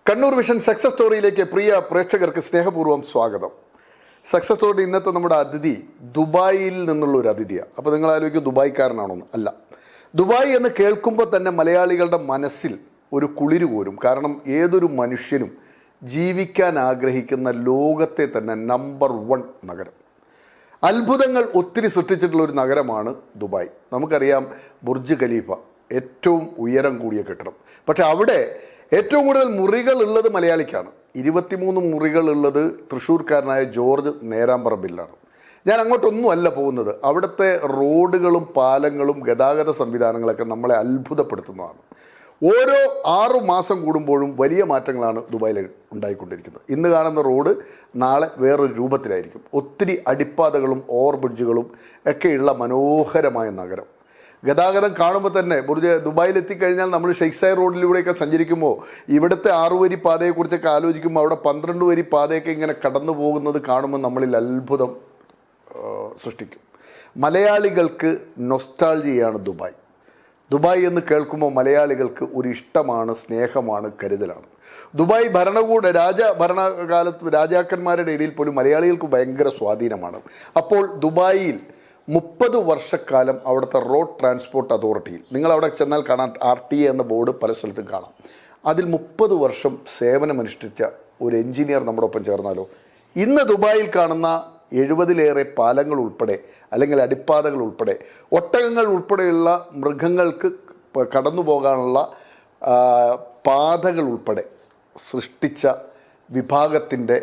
Kannur vision success സ്റ്റോറിയിലേക്ക് പ്രിയ പ്രേക്ഷകർക്ക് സ്നേഹപൂർവ്വം സ്വാഗതം. സക്സസ് സ്റ്റോറി ഇന്നത്തെ നമ്മുടെ അതിഥി ദുബായിൽ നിന്നുള്ള ഒരു അതിഥിയാണ്. അപ്പോൾ നിങ്ങൾ ആലോചിക്കും ദുബായ്ക്കാരനാണോ? അല്ല. ദുബായ് എന്ന് കേൾക്കുമ്പോൾ തന്നെ മലയാളികളുടെ മനസ്സിൽ ഒരു കുളിര് പോരും. കാരണം ഏതൊരു മനുഷ്യനും ജീവിക്കാൻ ആഗ്രഹിക്കുന്ന ലോകത്തെ തന്നെ നമ്പർ 1 നഗരം, അത്ഭുതങ്ങൾ ഒത്തിരി സൃഷ്ടിച്ചിട്ടുള്ള ഒരു നഗരമാണ് ദുബായ്. നമുക്കറിയാം ബുർജ് ഖലീഫ ഏറ്റവും ഉയരം കൂടിയ കെട്ടിടം. പക്ഷെ അവിടെ ഏറ്റവും കൂടുതൽ മുറികൾ ഉള്ളത് മലയാളിക്കാണ്. 23 മുറികൾ ഉള്ളത് തൃശ്ശൂർക്കാരനായ ജോർജ് നേരാമ്പറമ്പിലാണ്. ഞാൻ അങ്ങോട്ടൊന്നും അല്ല പോകുന്നത്. അവിടുത്തെ റോഡുകളും പാലങ്ങളും ഗതാഗത സംവിധാനങ്ങളൊക്കെ നമ്മളെ അത്ഭുതപ്പെടുത്തുന്നതാണ്. ഓരോ 6 മാസം കൂടുമ്പോഴും വലിയ മാറ്റങ്ങളാണ് ദുബായിൽ ഉണ്ടായിക്കൊണ്ടിരിക്കുന്നത്. ഇന്ന് കാണുന്ന റോഡ് നാളെ വേറൊരു രൂപത്തിലായിരിക്കും. ഒത്തിരി അടിപ്പാതകളും ഓവർ ബ്രിഡ്ജുകളും ഒക്കെയുള്ള മനോഹരമായ നഗരം. ഗതാഗതം കാണുമ്പോൾ തന്നെ ദുബായിൽ എത്തിക്കഴിഞ്ഞാൽ നമ്മൾ ഷെയ്ഖ് റോഡിലൂടെയൊക്കെ സഞ്ചരിക്കുമ്പോൾ ഇവിടുത്തെ 6 വരി പാതയെക്കുറിച്ചൊക്കെ ആലോചിക്കുമ്പോൾ അവിടെ 12 വരി പാതയൊക്കെ ഇങ്ങനെ കടന്നു പോകുന്നത് കാണുമ്പോൾ നമ്മളിൽ അത്ഭുതം സൃഷ്ടിക്കും. മലയാളികൾക്ക് നൊസ്റ്റാൾജിയാണ് ദുബായ്. ദുബായ് എന്ന് കേൾക്കുമ്പോൾ മലയാളികൾക്ക് ഒരു ഇഷ്ടമാണ്, സ്നേഹമാണ്, കരുതലാണ്. ദുബായ് ഭരണകാലത്ത് രാജാക്കന്മാരുടെ ഇടയിൽ പോലും മലയാളികൾക്ക് ഭയങ്കര സ്വാധീനമാണ്. അപ്പോൾ ദുബായിൽ 30 വർഷക്കാലം അവിടുത്തെ റോഡ് ട്രാൻസ്പോർട്ട് അതോറിറ്റിയിൽ നിങ്ങൾ അവിടെ ചെന്നാൽ കാണാൻ RTA എന്ന ബോർഡ് പല സ്ഥലത്തും കാണാം. അതിൽ 30 വർഷം സേവനമനുഷ്ഠിച്ച ഒരു എഞ്ചിനീയർ നമ്മുടെ ഒപ്പം ചേർന്നാലോ? ഇന്ന് ദുബായിൽ കാണുന്ന 70ലേറെ പാലങ്ങൾ ഉൾപ്പെടെ അല്ലെങ്കിൽ അടിപ്പാതകൾ ഉൾപ്പെടെ ഒട്ടകങ്ങൾ ഉൾപ്പെടെയുള്ള മൃഗങ്ങൾക്ക് കടന്നു പോകാനുള്ള പാതകൾ ഉൾപ്പെടെ സൃഷ്ടിച്ച വിഭാഗത്തിൻ്റെ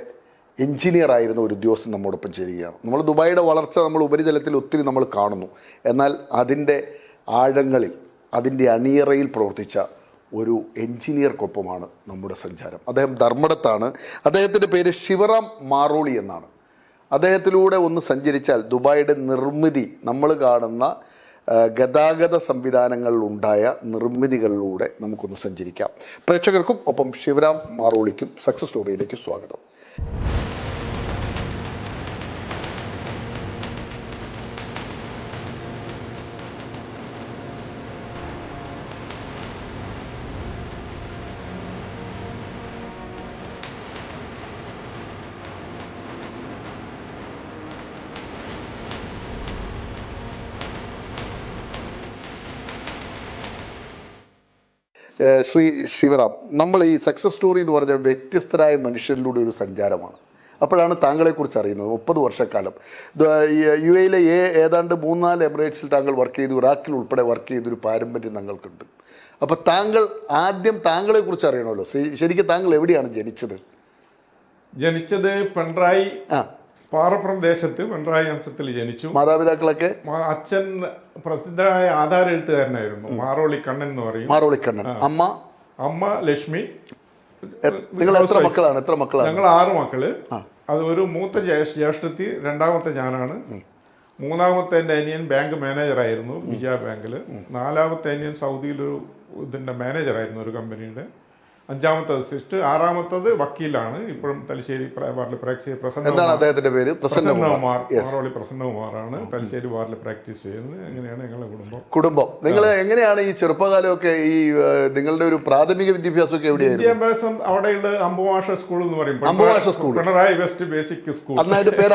എഞ്ചിനീയർ ആയിരുന്ന ഒരു ഉദ്യോഗസ്ഥൻ നമ്മോടൊപ്പം ചേരുകയാണ്. നമ്മൾ ദുബായിയുടെ വളർച്ച നമ്മൾ ഉപരിതലത്തിൽ ഒത്തിരി നമ്മൾ കാണുന്നു. എന്നാൽ അതിൻ്റെ ആഴങ്ങളിൽ, അതിൻ്റെ അണിയറയിൽ പ്രവർത്തിച്ച ഒരു എഞ്ചിനീയർക്കൊപ്പമാണ് നമ്മുടെ സഞ്ചാരം. അദ്ദേഹം ധർമ്മടത്താണ്. അദ്ദേഹത്തിൻ്റെ പേര് ശിവറാം മാറോളി എന്നാണ്. അദ്ദേഹത്തിലൂടെ ഒന്ന് സഞ്ചരിച്ചാൽ ദുബായിയുടെ നിർമ്മിതി, നമ്മൾ കാണുന്ന ഗതാഗത സംവിധാനങ്ങളിലുണ്ടായ നിർമ്മിതികളിലൂടെ നമുക്കൊന്ന് സഞ്ചരിക്കാം. പ്രേക്ഷകർക്കും ഒപ്പം ശിവറാം മാറോളിക്കും സക്സസ് സ്റ്റോറിയിലേക്ക് സ്വാഗതം. ശ്രീ ശിവറാം, നമ്മൾ ഈ സക്സസ് സ്റ്റോറി എന്ന് പറഞ്ഞ വ്യത്യസ്തരായ മനുഷ്യരിലൂടെ ഒരു സഞ്ചാരമാണ്. അപ്പോഴാണ് താങ്കളെക്കുറിച്ച് അറിയുന്നത്. 30 വർഷക്കാലം UAE ഏതാണ്ട് 3-4 എമിറേറ്റ്സിൽ താങ്കൾ വർക്ക് ചെയ്തു. ഇറാഖിൽ ഉൾപ്പെടെ വർക്ക് ചെയ്തൊരു പാരമ്പര്യം താങ്കൾക്കുണ്ട്. അപ്പോൾ ആദ്യം താങ്കളെക്കുറിച്ച് അറിയണമല്ലോ. ശരിക്കും താങ്കൾ എവിടെയാണ് ജനിച്ചത്? പിണറായി പാറപ്പുറം ദേശത്ത് പിണറായി വംശത്തിൽ ജനിച്ചു. മാതാപിതാക്കളൊക്കെ? അച്ഛൻ പ്രസിദ്ധനായ ആധാര എഴുത്തുകാരനായിരുന്നു, മാറോളി കണ്ണൻ എന്ന് പറയും. മാറോളി കണ്ണൻ. അമ്മ ലക്ഷ്മി. നിങ്ങൾ എത്ര മക്കളാണ്? ഞങ്ങൾ 6 മക്കള്. അത് ഒരു മൂത്ത ജ്യേഷ്ഠത്തി, രണ്ടാമത്തെ ഞാനാണ്. മൂന്നാമത്തെ എൻ്റെ അനിയൻ ബാങ്ക് മാനേജറായിരുന്നു വിജയ ബാങ്കില്. 4ാമത്തെ അനിയൻ സൗദിയിലൊരു ഇതിൻ്റെ മാനേജറായിരുന്നു ഒരു കമ്പനിയുടെ. 5ാമത്തത് സിസ്റ്റർ. 6ാമത്തത് വക്കീലാണ്. ഇപ്പോഴും തലശ്ശേരി വാർഡിൽ പ്രാക്ടീസ്. മാറോളി പ്രസന്നകുമാറാണ്. തലശ്ശേരി വാർഡിൽ പ്രാക്ടീസ് ചെയ്യുന്നത്. എങ്ങനെയാണ് ഞങ്ങളുടെ കുടുംബം? നിങ്ങൾ എങ്ങനെയാണ് ഈ ചെറുപ്പകാലമൊക്കെ, ഈ നിങ്ങളുടെ ഒരു പ്രാഥമിക വിദ്യാഭ്യാസമൊക്കെ എവിടെയായിരുന്നു? വിദ്യാഭ്യാസം അവിടെയുള്ള അമ്പുവാഷ സ്കൂൾ എന്ന് പറയും. Pinarayi west basic school.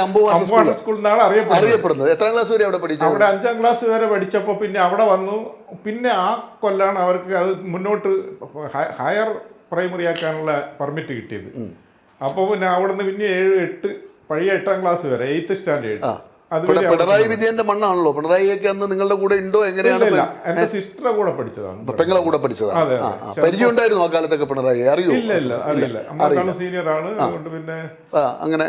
അമ്പുവാഷ സ്കൂൾ എന്നാണ് അറിയപ്പെടുന്നത്. എത്രാം ക്ലാസ് വരെ അവിടെ പഠിച്ചു? അവിടെ 5ാം ക്ലാസ് വരെ പഠിച്ചപ്പോൾ പിന്നെ അവിടെ വന്നു. പിന്നെ ആ കൊല്ലാണ് അവർക്ക് അത് മുന്നോട്ട് ഹയർ പ്രൈമറി ആക്കാനുള്ള പെർമിറ്റ് കിട്ടിയത്. അപ്പോൾ പിന്നെ അവിടെ നിന്ന് പിന്നെ 8ാം ക്ലാസ് വരെ 8th സ്റ്റാൻഡേർഡ്. പിണറായി വിജയന്റെ മണ്ണാണല്ലോ. പിണറായിയൊക്കെ അന്ന് നിങ്ങളുടെ കൂടെ ഉണ്ടോ? എങ്ങനെയാണ്? എന്റെ സിസ്റ്ററുടെ കൂടെ പഠിച്ചതാണ്. പെങ്ങളെ കൂടെ പഠിച്ചതാണ്. പരിചയം ഉണ്ടായിരുന്നു ആ കാലത്തൊക്കെ പിണറായി? അറിയോ? അറിയില്ല. സീനിയർ ആണ്. അതുകൊണ്ട് പിന്നെ അങ്ങനെ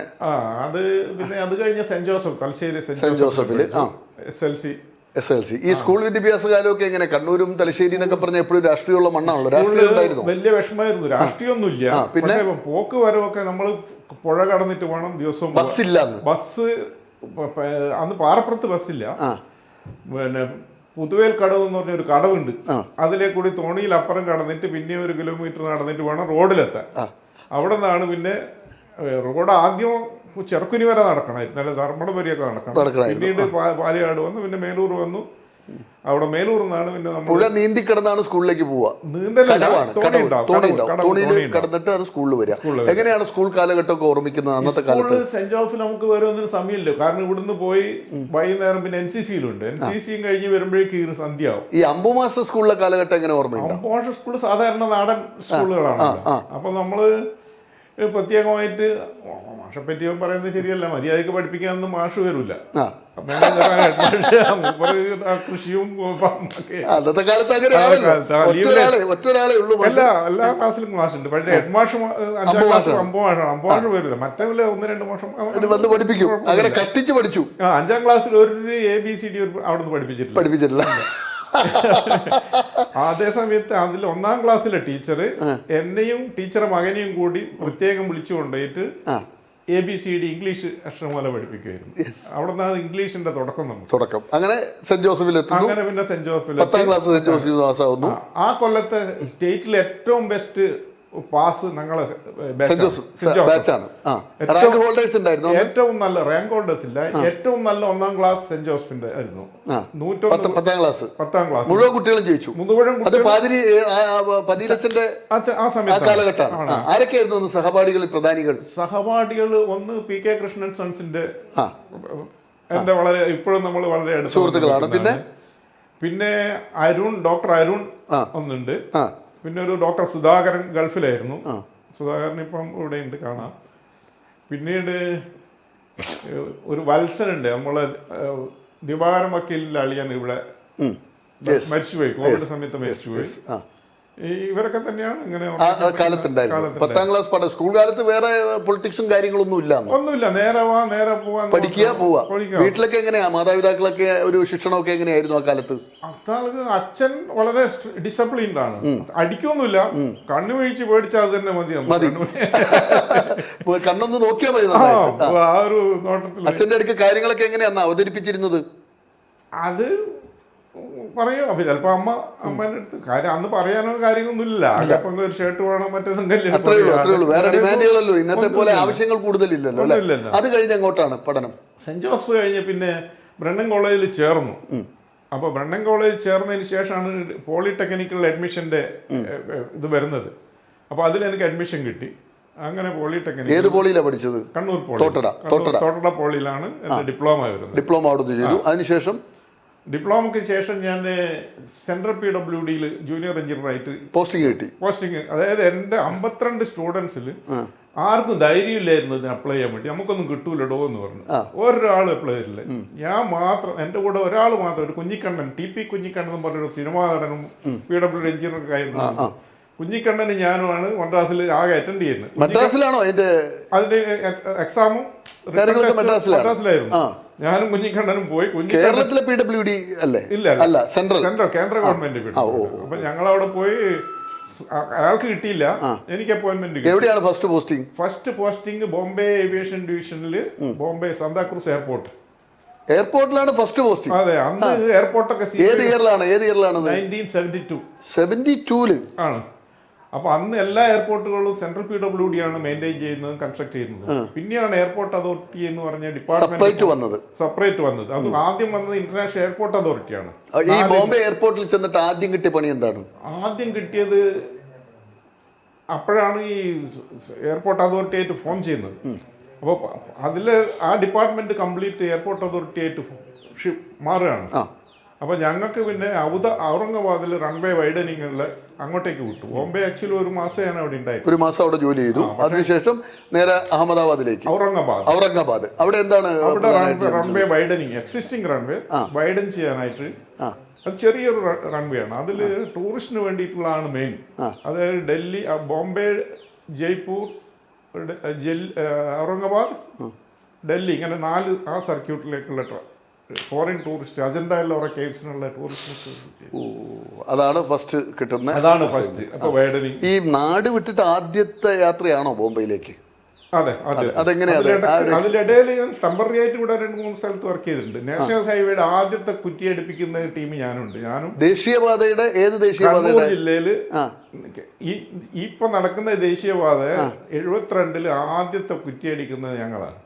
അത് പിന്നെ അത് കഴിഞ്ഞ സെന്റ് ജോസഫ്, തലശ്ശേരി സെന്റ് ജോസഫില് SLC. ഈ സ്കൂൾ വിദ്യാഭ്യാസ കാലമൊക്കെ എങ്ങനെ? കണ്ണൂരും തലശ്ശേരി എന്നൊക്കെ പറഞ്ഞ എപ്പോഴും രാഷ്ട്രീയമുള്ള മണ്ണാണല്ലോ. രാഷ്ട്രീയം ഉണ്ടായിരുന്നു? വലിയ വിഷമമായിരുന്നു. രാഷ്ട്രീയമൊന്നുമില്ല. പിന്നെ പോക്ക് വരവൊക്കെ നമ്മൾ പുഴ കടന്നിട്ട് വേണം ദിവസവും. ബസ്സില്ല. ബസ് അന്ന് പാറപ്പുറത്ത് ബസ്സില്ല. പിന്നെ പുതുവേൽ കടവ് എന്ന് പറഞ്ഞൊരു കടവുണ്ട്. അതിലെ കൂടി തോണിയിൽ അപ്പുറം കടന്നിട്ട് പിന്നെ 1 കിലോമീറ്റർ നടന്നിട്ട് വേണം റോഡിലെത്താൻ. അവിടെ നിന്നാണ് പിന്നെ റോഡ് ആദ്യം ചെറുക്കുനി വരെ നടക്കണമായിരുന്നു. നല്ല ധർമ്മടം വരെയൊക്കെ നടക്കണം. പിന്നീട് പാലയാട് വന്നു, പിന്നെ മേലൂർ വന്നു, അവിടെ മേലൂർ നിന്നാണ് പിന്നെ നമ്മൾ പുഴ നീന്തി കിടന്നാണ് സ്കൂളിലേക്ക് പോവുക. കടവാണ്, തോണിയിൽ കിടന്നിട്ട് അത് സ്കൂളിൽ വരിക. എങ്ങനെയാണ് സ്കൂൾ കാലഘട്ടമൊക്കെ ഓർമ്മിക്കുന്നത് അന്നത്തെ കാലത്ത്? സെന്റ് ജോസഫ് നമുക്ക് വരുന്നതിന് സമയമില്ല, കാരണം ഇവിടുന്ന് പോയി വൈകുന്നേരം പിന്നെ NCCയിലുണ്ട്. NCCയും കഴിഞ്ഞ് വരുമ്പോഴേക്ക് സന്ധ്യയാവും. ഈ അമ്പു മാസ്റ്റർ സ്കൂളിലെ കാലഘട്ടം എങ്ങനെ ഓർമ്മയുണ്ട്? അമ്പു മാസ്റ്റർ സ്കൂൾ സാധാരണ നാടൻ സ്കൂളുകളാണ്. അപ്പൊ നമ്മള് പ്രത്യേകമായിട്ട് മാഷെ പറ്റി പറയുന്നത് ശരിയല്ല, മര്യാദക്ക് പഠിപ്പിക്കാനൊന്നും മാഷ് വരില്ല. കൃഷിയും അന്നത്തെ കാലത്ത് എല്ലാ ക്ലാസ്സിലും മാഷുണ്ട്. പക്ഷേ ഹെഡ് മാഷ് 5ാം ക്ലാസ് 5 മാഷാണ് വരില്ല. മറ്റേ 1-2 മാസം വന്ന് പഠിപ്പിക്കും. അങ്ങനെ കട്ടിച്ച് പഠിച്ചു. 5ാം ക്ലാസ്സിൽ ഒരു ABCD അവിടുന്ന് പഠിപ്പിച്ചിട്ടില്ല. അതേ സമയത്ത് അതിൽ 1ാം ക്ലാസ്സിലെ ടീച്ചർ എന്നെയും ടീച്ചറെ മകനെയും കൂടി പ്രത്യേകം വിളിച്ചു കൊണ്ടുപോയിട്ട് ABCD ഇംഗ്ലീഷ് അക്ഷരമാല പഠിപ്പിക്കുമായിരുന്നു. അവിടെ നിന്നാണ് ഇംഗ്ലീഷിന്റെ തുടക്കം. അങ്ങനെ സെന്റ് ജോസഫിൽ എത്തുന്നു. അങ്ങനെ പിന്നെ സെന്റ് ജോസഫിൽ 10ാം ക്ലാസ് സെന്റ് ജോസഫ് പാസ്സാവുന്നു. ആ കൊല്ലത്തെ സ്റ്റേറ്റിലെ ഏറ്റവും ബെസ്റ്റ് പാസ് ഞങ്ങളെ ബാച്ചാണ്. റാങ്ക് ഹോൾഡേഴ്സ് ഉണ്ടായിരുന്നു. ഏറ്റവും നല്ല റാങ്ക് ഹോൾഡേഴ്സ് ഇല്ല, ഏറ്റവും നല്ല 1ാം ക്ലാസ് സെന്റ് ജോസഫിന്റെ ആയിരുന്നു. 10ാം ക്ലാസ് മുഴുവൻ കുട്ടികളും ജയിച്ചു. അത് പതിലച്ചന്റെ ആ സമയത്ത് കാലഘട്ടമാണ്. ആരൊക്കെയായിരുന്നു സഹപാഠികൾ, പ്രധാനികൾ? സഹപാഠികൾ ഒന്ന് PK കൃഷ്ണൻ സൺസിന്റെ എന്റെ വളരെ ഇപ്പോഴും നമ്മൾ വളരെ അടുത്ത സുഹൃത്തുക്കളാണ്. പിന്നെ ഡോക്ടർ അരുൺ ഒന്നുണ്ട്. പിന്നെ ഒരു ഡോക്ടർ സുധാകരൻ ഗൾഫിലായിരുന്നു. സുധാകരൻ ഇപ്പം ഇവിടെ ഉണ്ട്, കാണാം. പിന്നീട് ഒരു വത്സനുണ്ട്, നമ്മളെ ദിവാരം വക്കീലിന്റെ അളിയൻ ഇവിടെ മരിച്ചുപോയി, കോവിഡ് സമയത്ത് മരിച്ചുപോയി. ഇവരൊക്കെ തന്നെയാണ് ഇങ്ങനെ കാലത്തുണ്ടായിരുന്നു. 10ാം ക്ലാസ് സ്കൂൾ കാലത്ത് വേറെ പൊളിറ്റിക്സും കാര്യങ്ങളൊന്നും ഒന്നുമില്ല. നേരെ പോവാൻ പഠിക്കുക പോവാ. വീട്ടിലൊക്കെ എങ്ങനെയാ മാതാപിതാക്കളൊക്കെ ഒരു ശിക്ഷണമൊക്കെ എങ്ങനെയായിരുന്നു ആ കാലത്ത്? അച്ഛൻ വളരെ ഡിസിപ്ലിൻഡ് ആണ്. അടിക്കൊന്നുമില്ല, കണ്ണു വീഴ്ച പേടിച്ചാൽ അത് തന്നെ മതി. കണ്ണൊന്ന് നോക്കിയാൽ മതി. ആ ഒരു നോട്ടത്തിൽ അച്ഛന്റെ അടുക്ക് കാര്യങ്ങളൊക്കെ എങ്ങനെയാ അവതരിപ്പിച്ചിരുന്നത്? അത് പറയും. അപ്പൊ ചിലപ്പോ അമ്മേന്റെ അടുത്ത് കാര്യം അന്ന് പറയാനോ കാര്യങ്ങളൊന്നുമില്ല. ഒരു ഷർട്ട് വേണം, മറ്റേ വേറെ ഡിമാൻഡുകളല്ലോ ഇന്നത്തെ പോലെ ആവശ്യങ്ങൾ കൂടുതലില്ലല്ലോ. അത് കഴിഞ്ഞ് അങ്ങോട്ടാണ് പഠനം. സെന്റ് ജോസഫ് കഴിഞ്ഞ് പിന്നെ ബ്രണ്ണൻ കോളേജിൽ ചേർന്നു. അപ്പൊ ബ്രണ്ണൻ കോളേജിൽ ചേർന്നതിന് ശേഷമാണ് പോളിടെക്നിക്കൽ അഡ്മിഷന്റെ ഇത് വരുന്നത്. അപ്പൊ അതിൽ എനിക്ക് അഡ്മിഷൻ കിട്ടി. അങ്ങനെ പോളിടെക്നിക്. ഏത് പോളിയിലാണ് പഠിച്ചത്? കണ്ണൂർ പോളി. തോട്ടട പോളിയിലാണ് എന്റെ ഡിപ്ലോമ വരുന്നത്. ഡിപ്ലോമ അവിടെ ചെയ്തു. അതിനുശേഷം ഡിപ്ലോമയ്ക്ക് ശേഷം ഞാൻ സെൻട്രൽ PWDയിൽ ജൂനിയർ എഞ്ചിനീയറായിട്ട് പോസ്റ്റിംഗ്. അതായത് എൻ്റെ 52 സ്റ്റുഡൻസിൽ ആർക്കും ധൈര്യമില്ലായിരുന്നു ഇതിന് അപ്ലൈ ചെയ്യാൻ വേണ്ടി. നമുക്കൊന്നും കിട്ടൂലടോ എന്ന് പറഞ്ഞു. ഒരാൾ അപ്ലൈ ചെയ്തില്ല. ഞാൻ മാത്രം, എൻ്റെ കൂടെ ഒരാൾ മാത്രം, ഒരു കുഞ്ഞിക്കണ്ണൻ, TP കുഞ്ഞിക്കണ്ണൻ എന്ന് പറഞ്ഞൊരു സിനിമാ നടനും PWD എഞ്ചിനീയറൊക്കെ ആയിരുന്നു. കുഞ്ഞിക്കണ്ണന് ഞാനുമാണ് മദ്രാസിൽ ആകെ അറ്റൻഡ് ചെയ്യുന്നത്. മദ്രാസിലാണോ അതിന്റെ എക്സാമും? മദ്രാസിലായിരുന്നു. ഞാനും കുഞ്ഞിക്കണ്ണനും പോയി. കേരളത്തിലെ PWD അല്ലേ? ഇല്ല, സെൻട്രൽ കേന്ദ്ര ഗവൺമെന്റ്. അപ്പൊ ഞങ്ങളവിടെ പോയി. അയാൾക്ക് കിട്ടിയില്ല, എനിക്ക് അപ്പോയിന്റ്മെന്റ്. എവിടെയാണ് first posting? First posting Bombay aviation ഡിവിഷനിൽ, ബോംബെ സാന്താക്രൂസ് എയർപോർട്ടിലാണ് ഫസ്റ്റ് പോസ്റ്റിംഗ്. അതെ, അന്ന് എയർപോർട്ടൊക്കെ ഏത് ഇയറിലാണ്? 1972 ആണ്. അപ്പൊ അന്ന് എല്ലാ എയർപോർട്ടുകളും സെൻട്രൽ PWD ആണ് മെയിൻറ്റെയിൻ ചെയ്യുന്നതും കൺസ്ട്രക്ട് ചെയ്യുന്നതും. പിന്നെയാണ് എയർപോർട്ട് അതോറിറ്റി എന്ന് പറഞ്ഞ ഡിപ്പാർട്ട്മെന്റ് സെപ്പറേറ്റ് വന്നത്. അത് ആദ്യം വന്നത് ഇന്റർനാഷണൽ എയർപോർട്ട് അതോറിറ്റിയാണ്. ഈ ബോംബെ എയർപോർട്ടിൽ ചെന്നിട്ട് ആദ്യം കിട്ടിയ പണി എന്താണ്? ആദ്യം കിട്ടിയത് അപ്പോഴാണ് ഈ എയർപോർട്ട് അതോറിറ്റി ആയിട്ട് ഫോം ചെയ്യുന്നത്. അപ്പോൾ അതില് ആ ഡിപ്പാർട്ട്മെന്റ് കംപ്ലീറ്റ് എയർപോർട്ട് അതോറിറ്റി ആയിട്ട് മാറുകയാണ്. അപ്പോൾ ഞങ്ങൾക്ക് പിന്നെ ഔറംഗാബാദിൽ റൺവേ വൈഡനിങ്ങുള്ള അങ്ങോട്ടേക്ക് വിട്ടു. ബോംബെ ആക്ച്വലി ഒരു മാസമാണ് അവിടെ ഉണ്ടായത്. ഒരു മാസം അവിടെ ജോലി ചെയ്തു. അതിനുശേഷം നേരെ അഹമ്മദാബാദിലേക്ക്. ഔറംഗാബാദ് അവിടെ എന്താണ്? അവിടെ runway widening, existing runway widen ചെയ്യാനായിട്ട്. അത് ചെറിയൊരു റൺവേ ആണ്. അതിൽ ടൂറിസ്റ്റിന് വേണ്ടിയിട്ടുള്ളതാണ് മെയിൻ. അതായത് ഡൽഹി, ബോംബെ, ജയ്പൂർ, ഔറംഗാബാദ്, ഡൽഹി, ഇങ്ങനെ 4 ആ സർക്യൂട്ടിലേക്കുള്ള ഫോറിൻ ടൂറിസ്റ്റ് അജണ്ട എല്ലോറ കേവ്സിനുള്ള ടൂറിസ്റ്റ്. അതാണ് ഫസ്റ്റ് കിട്ടുന്നത്. അതാണ് ഫസ്റ്റ്. ഈ നാട് വിട്ടിട്ട് ആദ്യത്തെ യാത്രയാണോ ബോംബെയിലേക്ക്? അതെ, അതിലിടയിൽ ഞാൻ ടെമ്പററി ആയിട്ട് ഇവിടെ 2-3 സ്ഥലത്ത് വർക്ക് ചെയ്തിട്ടുണ്ട്. നാഷണൽ ഹൈവേയുടെ ആദ്യത്തെ കുറ്റിയടിപ്പിക്കുന്ന ടീം ഞാനുണ്ട്. ദേശീയപാതയുടെ ഏത് ദേശീയപാത? ജില്ലയില് ഇപ്പൊ നടക്കുന്ന ദേശീയപാത 72 ആദ്യത്തെ കുറ്റിയടിക്കുന്നത് ഞങ്ങളാണ്.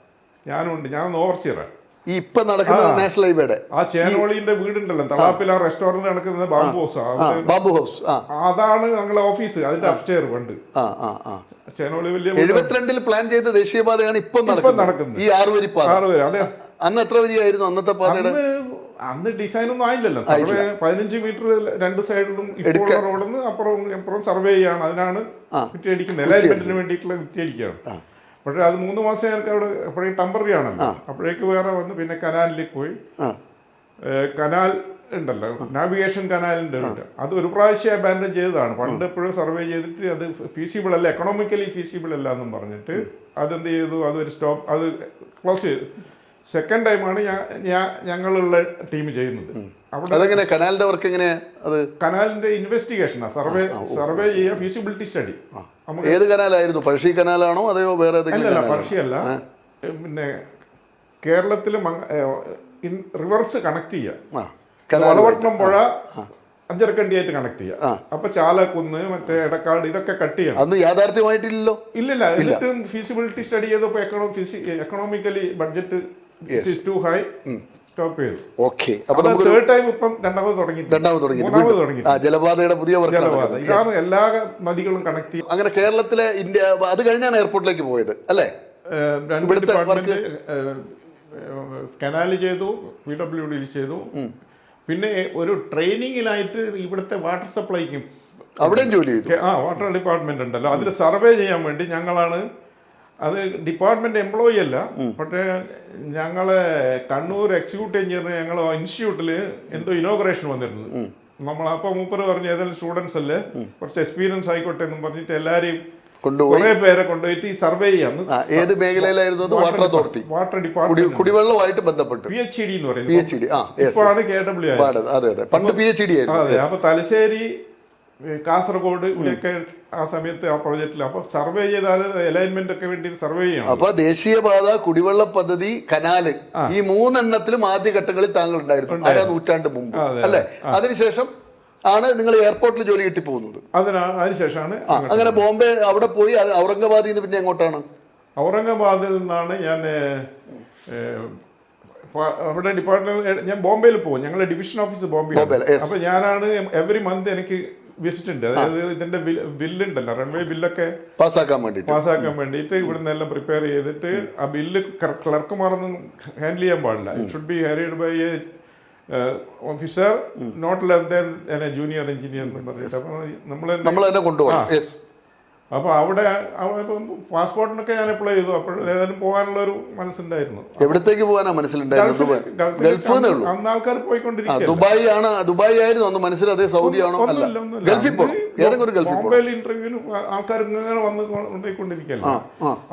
ഞാനുണ്ട്. ഞാൻ ഓവർസിയറാണ്. ഈ ഇപ്പൊ നടക്കുന്ന നാഷണൽ ഹൈവേയുടെ ആ ചേനോളിന്റെ വീടുണ്ടല്ലോ തളാപ്പിൽ ആ റെസ്റ്റോറന്റ് നടക്കുന്നത് ബാംബു ഹൗസ് ബാബു ഹൗസ്. അതാണ് ഞങ്ങളെ ഓഫീസ്, അതിന്റെ അപ്സ്റ്റെയർ പണ്ട് ചേനോളി വലിയ 72 പ്ലാൻ ചെയ്ത ദേശീയപാതയാണ് ഇപ്പൊ നടക്കുന്നത്. ഈ 6 വരി പാത. അതെ. അന്ന് എത്ര വരിയായിരുന്നു അന്നത്തെ പാതയുടെ? അന്ന് ഡിസൈൻ ഒന്നും ആയില്ലല്ലോ. സർവേ 15 മീറ്റർ രണ്ട് സൈഡിലും ഇപ്പോഴുള്ള റോഡിന്ന് അപ്പുറം സർവേ ചെയ്യാണ്. അതിനാണ് കുറ്റിയടിക്കുന്നത്, അലൈൻമെന്റിന് വേണ്ടിയിട്ടുള്ള കുറ്റിയടിക്കുകയാണ്. പക്ഷെ അത് 3 മാസം ഞങ്ങൾക്ക് അവിടെ അപ്പോഴേ ടെമ്പററി ആണല്ലോ. അപ്പോഴേക്ക് വേറെ വന്ന് പിന്നെ കനാലിലേക്ക് പോയി. കനാൽ ഉണ്ടല്ലോ, നാവിഗേഷൻ കനാലിന്റെ ഉണ്ട്, അത് ഒരു പ്രാവശ്യം അബാൻഡൻ ചെയ്തതാണ്. പണ്ട് എപ്പോഴും സർവേ ചെയ്തിട്ട് അത് ഫീസിബിൾ അല്ല, എക്കണോമിക്കലി ഫീസിബിൾ അല്ല എന്നും പറഞ്ഞിട്ട് അതെന്ത് ചെയ്തു, അതൊരു സ്റ്റോപ്പ്, അത് ക്ലോസ് ചെയ്തു. സെക്കൻഡ് ടൈമാണ് ഞങ്ങളുള്ള ടീം ചെയ്യുന്നത്. അവിടെ കനാലിന്റെ വർക്ക് എങ്ങനെയാ? അത് കനാലിന്റെ ഇൻവെസ്റ്റിഗേഷനാ, സർവേ ചെയ്യുക, ഫീസിബിലിറ്റി സ്റ്റഡി. ഏത് കനാലായിരുന്നു? പഴശ്ശി കനാലാണോ അതെയോ വേറെ അല്ലല്ല, പഴശ്ശിയല്ല. പിന്നെ കേരളത്തില് റിവേഴ്സ് കണക്ട് ചെയ്യാം. വളവട്ടം പുഴ അഞ്ചരക്കണ്ടിയായിട്ട് കണക്ട് ചെയ്യാം. അപ്പൊ ചാലക്കുന്ന്, മറ്റേ എടക്കാട്, ഇതൊക്കെ കട്ട് ചെയ്യണം. അന്ന് യാഥാർത്ഥ്യമായിട്ടില്ലല്ലോ. ഇല്ലില്ല. എന്നിട്ടും ഫീസിബിലിറ്റി സ്റ്റഡി ചെയ്തപ്പോ economically budget too high stop ചെയ്തു. ഓക്കെ. അപ്പൊ തേർഡ് ടൈം ഇപ്പം രണ്ടാമത് തുടങ്ങി. ജലപാതയുടെ പുതിയ ഇതാണ് എല്ലാ നദികളും കണക്ട് ചെയ്യും. അങ്ങനെ കേരളത്തിലെ ഇന്ത്യ അത് കഴിഞ്ഞാണ് എയർപോർട്ടിലേക്ക് പോയത് അല്ലേ? രണ്ട് ഡിപ്പാർട്ട്മെന്റ് കനാല് ചെയ്തു, PWD ചെയ്തു. പിന്നെ ഒരു ട്രെയിനിങ്ങിനായിട്ട് ഇവിടുത്തെ വാട്ടർ സപ്ലൈക്കും അവിടെയും ജോലി ചെയ്തു. വാട്ടർ ഡിപ്പാർട്ട്മെന്റ് ഉണ്ടല്ലോ, അതിൽ സർവേ ചെയ്യാൻ വേണ്ടി ഞങ്ങളാണ്. അത് ഡിപ്പാർട്ട്മെന്റ് എംപ്ലോയി അല്ല, പക്ഷേ ഞങ്ങളെ കണ്ണൂർ എക്സിക്യൂട്ടീവ് എഞ്ചിനീയർ ഞങ്ങൾ ഇൻസ്റ്റിറ്റ്യൂട്ടിൽ എന്തോ ഇനോഗ്രേഷൻ വന്നിരുന്നു. നമ്മളപ്പോൾ മൂപ്പര് പറഞ്ഞു ഏതെങ്കിലും സ്റ്റുഡൻസ് അല്ലേ, കുറച്ച് എക്സ്പീരിയൻസ് ആയിക്കോട്ടെ എന്നും പറഞ്ഞിട്ട് എല്ലാവരെയും കുറെ പേരെ കൊണ്ടുപോയിട്ട് ഈ സർവേ ചെയ്യാം. ഏത് മേഖലയിലായിരുന്നു? വാട്ടർ അതോറിറ്റി, വാട്ടർ ഡിപ്പാർട്ട്മെന്റ്, കുടിവെള്ളമായിട്ട് ബന്ധപ്പെട്ട് PhD എന്ന് പറയുന്നത്. PhD ഇപ്പോഴാണ് KW ആയത്. അതെ, പണ്ട് PhD ആയിരുന്നു. അതെ. അപ്പൊ തലശ്ശേരി, കാസർഗോഡ് ഇവിടെയൊക്കെ ആ സമയത്ത് ആ പ്രോജക്റ്റിൽ അപ്പൊ സർവേ ചെയ്താൽ അലൈൻമെന്റ് ഒക്കെ വേണ്ടി സർവേ ചെയ്യണം. അപ്പൊ ദേശീയപാത, കുടിവെള്ള പദ്ധതി, കനാല്, ഈ 3 എണ്ണത്തിലും ആദ്യ ഘട്ടങ്ങളിൽ താങ്കൾ ഉണ്ടായിരുന്നു, 1/2 നൂറ്റാണ്ട് മുമ്പ് അല്ലെ? അതിനുശേഷം ആണ് നിങ്ങൾ എയർപോർട്ടിൽ ജോലി കിട്ടി പോകുന്നത്. അതിനുശേഷമാണ് അങ്ങനെ ബോംബെ അവിടെ പോയി. ഔറംഗാബാദിൽ നിന്ന് പിന്നെ എങ്ങോട്ടാണ്? ഔറംഗാബാദിൽ നിന്നാണ് ഞാൻ അവിടെ ഡിപ്പാർട്ട്മെന്റ്, ഞാൻ ബോംബെയിൽ പോകും. ഞങ്ങളുടെ ഡിവിഷൻ ഓഫീസ് ബോംബെ. അപ്പൊ ഞാനാണ് എവറി മന്ത് എനിക്ക് വിസിറ്റ് ഉണ്ട്. അതായത് ഇതിന്റെ ബില്ലുണ്ടല്ലോ, റൺവേ ബില്ലൊക്കെ പാസ്സാക്കാൻ വേണ്ടിയിട്ട് ഇവിടുന്ന് എല്ലാം പ്രിപ്പയർ ചെയ്തിട്ട് ആ ബില്ല് ക്ലർക്കുമാരൊന്നും ഹാൻഡിൽ ചെയ്യാൻ പാടില്ല. It should be handled by a officer not less than junior engineer എന്ന് പറഞ്ഞിട്ട്. അപ്പൊ നമ്മൾ കൊണ്ടുപോകാം. അപ്പൊ അവിടെ പാസ്പോർട്ടിനൊക്കെ ഞാൻ അപ്ലൈ ചെയ്തു. അപ്പോൾ ഏതായാലും പോകാനുള്ള ഒരു മനസ്സുണ്ടായിരുന്നു. എവിടത്തേക്ക് പോകാനാ മനസ്സിലുണ്ടായിരുന്നു? അന്ന് ആൾക്കാർ പോയിക്കൊണ്ടിരിക്കും. ദുബായ് ആയിരുന്നു അന്ന് മനസ്സിൽ? അതേ സൗദി ആണോ? ഗൾഫിൽ പോകണം, ഏതെങ്കിലും ഗൾഫിൽ. മൊബൈൽ ഇന്റർവ്യൂവിന് ആൾക്കാർ ഇങ്ങനെ വന്ന് കൊണ്ടുപോയിക്കൊണ്ടിരിക്കല്ലോ.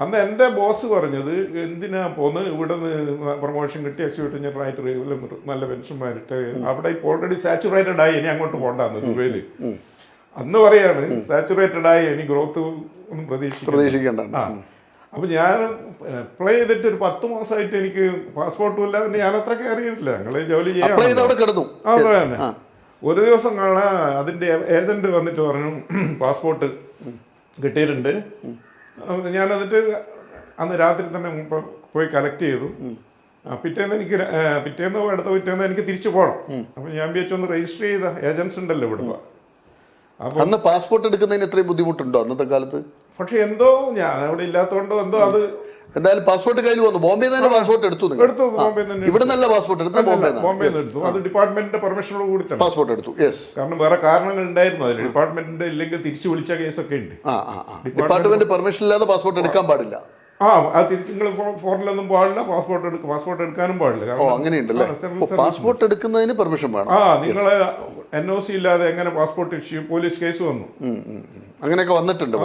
അന്ന് എന്റെ ബോസ് പറഞ്ഞത്, എന്തിനാ പോന്ന്, ഇവിടെ നിന്ന് പ്രൊമോഷൻ കിട്ടി എക്സിക്യൂട്ടീവ് എഞ്ചിനീയറായിട്ട് നല്ല പെൻഷന്മാരിട്ട് അവിടെ ഇപ്പോൾ ഓൾറെഡി സാച്ചുറേറ്റഡ് ആയി, ഇനി അങ്ങോട്ട് പോകണ്ടെന്ന് ദുബൈയില് അന്ന് പറയാണ്. സാച്ചുറേറ്റഡ് ആയി, ഇനി ഗ്രോത്ത് ഒന്നും പ്രതീക്ഷിക്കണ്ട. അപ്പൊ ഞാൻ അപ്ലൈ ചെയ്തിട്ട് ഒരു 10 മാസമായിട്ട് എനിക്ക് പാസ്പോർട്ടും ഇല്ല. പിന്നെ ഞാൻ അത്രയ്ക്ക് അറിയില്ല, ഞങ്ങള് ജോലി ചെയ്യാൻ. അതെ. ഒരു ദിവസം കാണാൻ അതിന്റെ ഏജന്റ് വന്നിട്ട് പറഞ്ഞു പാസ്പോർട്ട് കിട്ടിയിട്ടുണ്ട്. ഞാൻ എന്നിട്ട് അന്ന് രാത്രി തന്നെ പോയി കളക്ട് ചെയ്തു. പിറ്റേന്ന് അടുത്ത പിറ്റേന്ന് എനിക്ക് തിരിച്ചു പോകണം. അപ്പൊ ഞാൻ വിചാരിച്ചൊന്ന് രജിസ്റ്റർ ചെയ്ത ഏജൻസ് ഉണ്ടല്ലോ ഇവിടെ. അന്ന് പാസ്പോർട്ട് എടുക്കുന്നതിന് എത്രയും ബുദ്ധിമുട്ടുണ്ടോ അന്നത്തെ കാലത്ത്? പക്ഷെ എന്തോ ഞാൻ അവിടെ ഇല്ലാത്തതുകൊണ്ടോ എന്തോ അത് എന്തായാലും പാസ്പോർട്ട് കയ്യിൽ വന്നു. ബോംബെ തന്നെ പാസ്പോർട്ട് എടുത്തു. ഇവിടെ നല്ല പാസ്പോർട്ട് എടുത്തു, ബോംബെ എടുത്തു. അത് ഡിപ്പാർട്ട്മെന്റിന്റെ പെർമിഷനോട് കൂടി പാസ്പോർട്ട് എടുത്തു. കാരണം വേറെ കാരണങ്ങൾ ഉണ്ടായിരുന്നു അതിൽ. ഡിപ്പാർട്ട്മെന്റിന്റെ ഇല്ലെങ്കിൽ തിരിച്ചു വിളിച്ച കേസൊക്കെ ഉണ്ട്. ഡിപ്പാർട്ട്മെന്റ് പെർമിഷൻ ഇല്ലാതെ പാസ്പോർട്ട് എടുക്കാൻ പാടില്ല. അത് തിരിച്ച് നിങ്ങൾ ഫോറിനൊന്നും പാടില്ല, പാസ്പോർട്ട് എടുക്കാനും പാടില്ല. അങ്ങനെയുണ്ടല്ലേ? പാസ്പോർട്ട് എടുക്കുന്നതിന് പെർമിഷൻ വേണം. നിങ്ങളെ NOC ഇല്ലാതെ എങ്ങനെ പാസ്പോർട്ട് ഇഷ്യൂ, പോലീസ് കേസ് വന്നു. അങ്ങനെയൊക്കെ വന്നിട്ടുണ്ട്.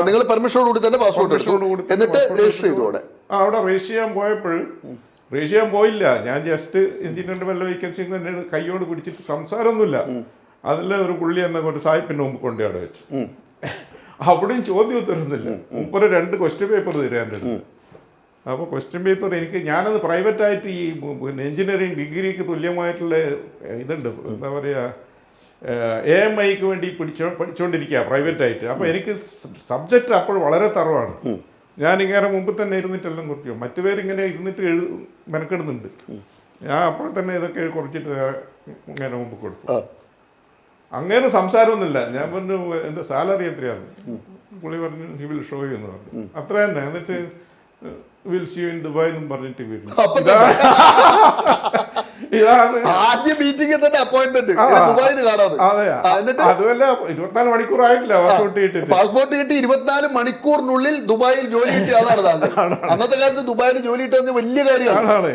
നിങ്ങൾ പെർമിഷനോട് കൂടി തന്നെ പാസ്പോർട്ട് എടുത്തു, എന്നിട്ട് രജിസ്റ്റർ ചെയ്തു അവിടെ. അവിടെ രജിസ്റ്റർ ചെയ്യാൻ പോയപ്പോഴും രജിസ്റ്റർ ചെയ്യാൻ പോയില്ല. ഞാൻ ജസ്റ്റ് എഞ്ചിനീയറിന്റെ വല്ല വേക്കൻസി കൈയോട് പിടിച്ചിട്ട് സംസാരമൊന്നുമില്ല. അതിൽ ഒരു പുള്ളി എന്നെ കൊണ്ട് സാഹിബിന്റെ മുമ്പ് കൊണ്ടു അവിടെ വെച്ചു. അവിടെയും ചോദ്യം ഉത്തരുന്നില്ല. 2 ക്വസ്റ്റ്യൻ പേപ്പർ തരാൻ്റെ. അപ്പോൾ ക്വസ്റ്റ്യൻ പേപ്പർ ഞാനത് പ്രൈവറ്റായിട്ട് ഈ എഞ്ചിനീയറിംഗ് ഡിഗ്രിക്ക് തുല്യമായിട്ടുള്ള ഇതുണ്ട്, എന്താ പറയുക, AMIക്ക് വേണ്ടി പഠിച്ചുകൊണ്ടിരിക്കുക പ്രൈവറ്റായിട്ട്. അപ്പോൾ എനിക്ക് സബ്ജക്റ്റ് അപ്പോൾ വളരെ തറവാണ്. ഞാൻ ഇങ്ങനെ മുമ്പ് തന്നെ ഇരുന്നിട്ടെല്ലാം കുറിച്ചു, മറ്റുപേരിങ്ങനെ ഇരുന്നിട്ട് മെനക്കെടുന്നുണ്ട്. ഞാൻ അപ്പോൾ തന്നെ ഇതൊക്കെ കുറച്ചിട്ട് ഇങ്ങനെ മുമ്പ് കൊടുത്തു. അങ്ങനെ സംസാരമൊന്നുമില്ല. ഞാൻ പറഞ്ഞു എൻ്റെ സാലറി എത്രയാണ്, പുള്ളി പറഞ്ഞു ഹി വിൽ ഷോ യു എന്ന് പറഞ്ഞു. അത്ര തന്നെ. എന്നിട്ട് will see you in Dubai എന്നും പറഞ്ഞിട്ട് വരുന്നു. ഇതാണ് ആദ്യ മീറ്റിംഗ് തന്നെ അപ്പോയിന്റ്മെന്റ് ദുബായിൽ കാണാതെ. അതുമല്ല 24 മണിക്കൂർ ആയിട്ടില്ല പാസ്പോർട്ട് കിട്ടിയിട്ട്. പാസ്പോർട്ട് കിട്ടി 24 മണിക്കൂറിനുള്ളിൽ ദുബായിൽ ജോലി കിട്ടിയ ആളാണ് താങ്കൾ. അന്നത്തെ കാലത്ത് ദുബായിൽ ജോലി കിട്ടുന്നത് വലിയ കാര്യമാണ്.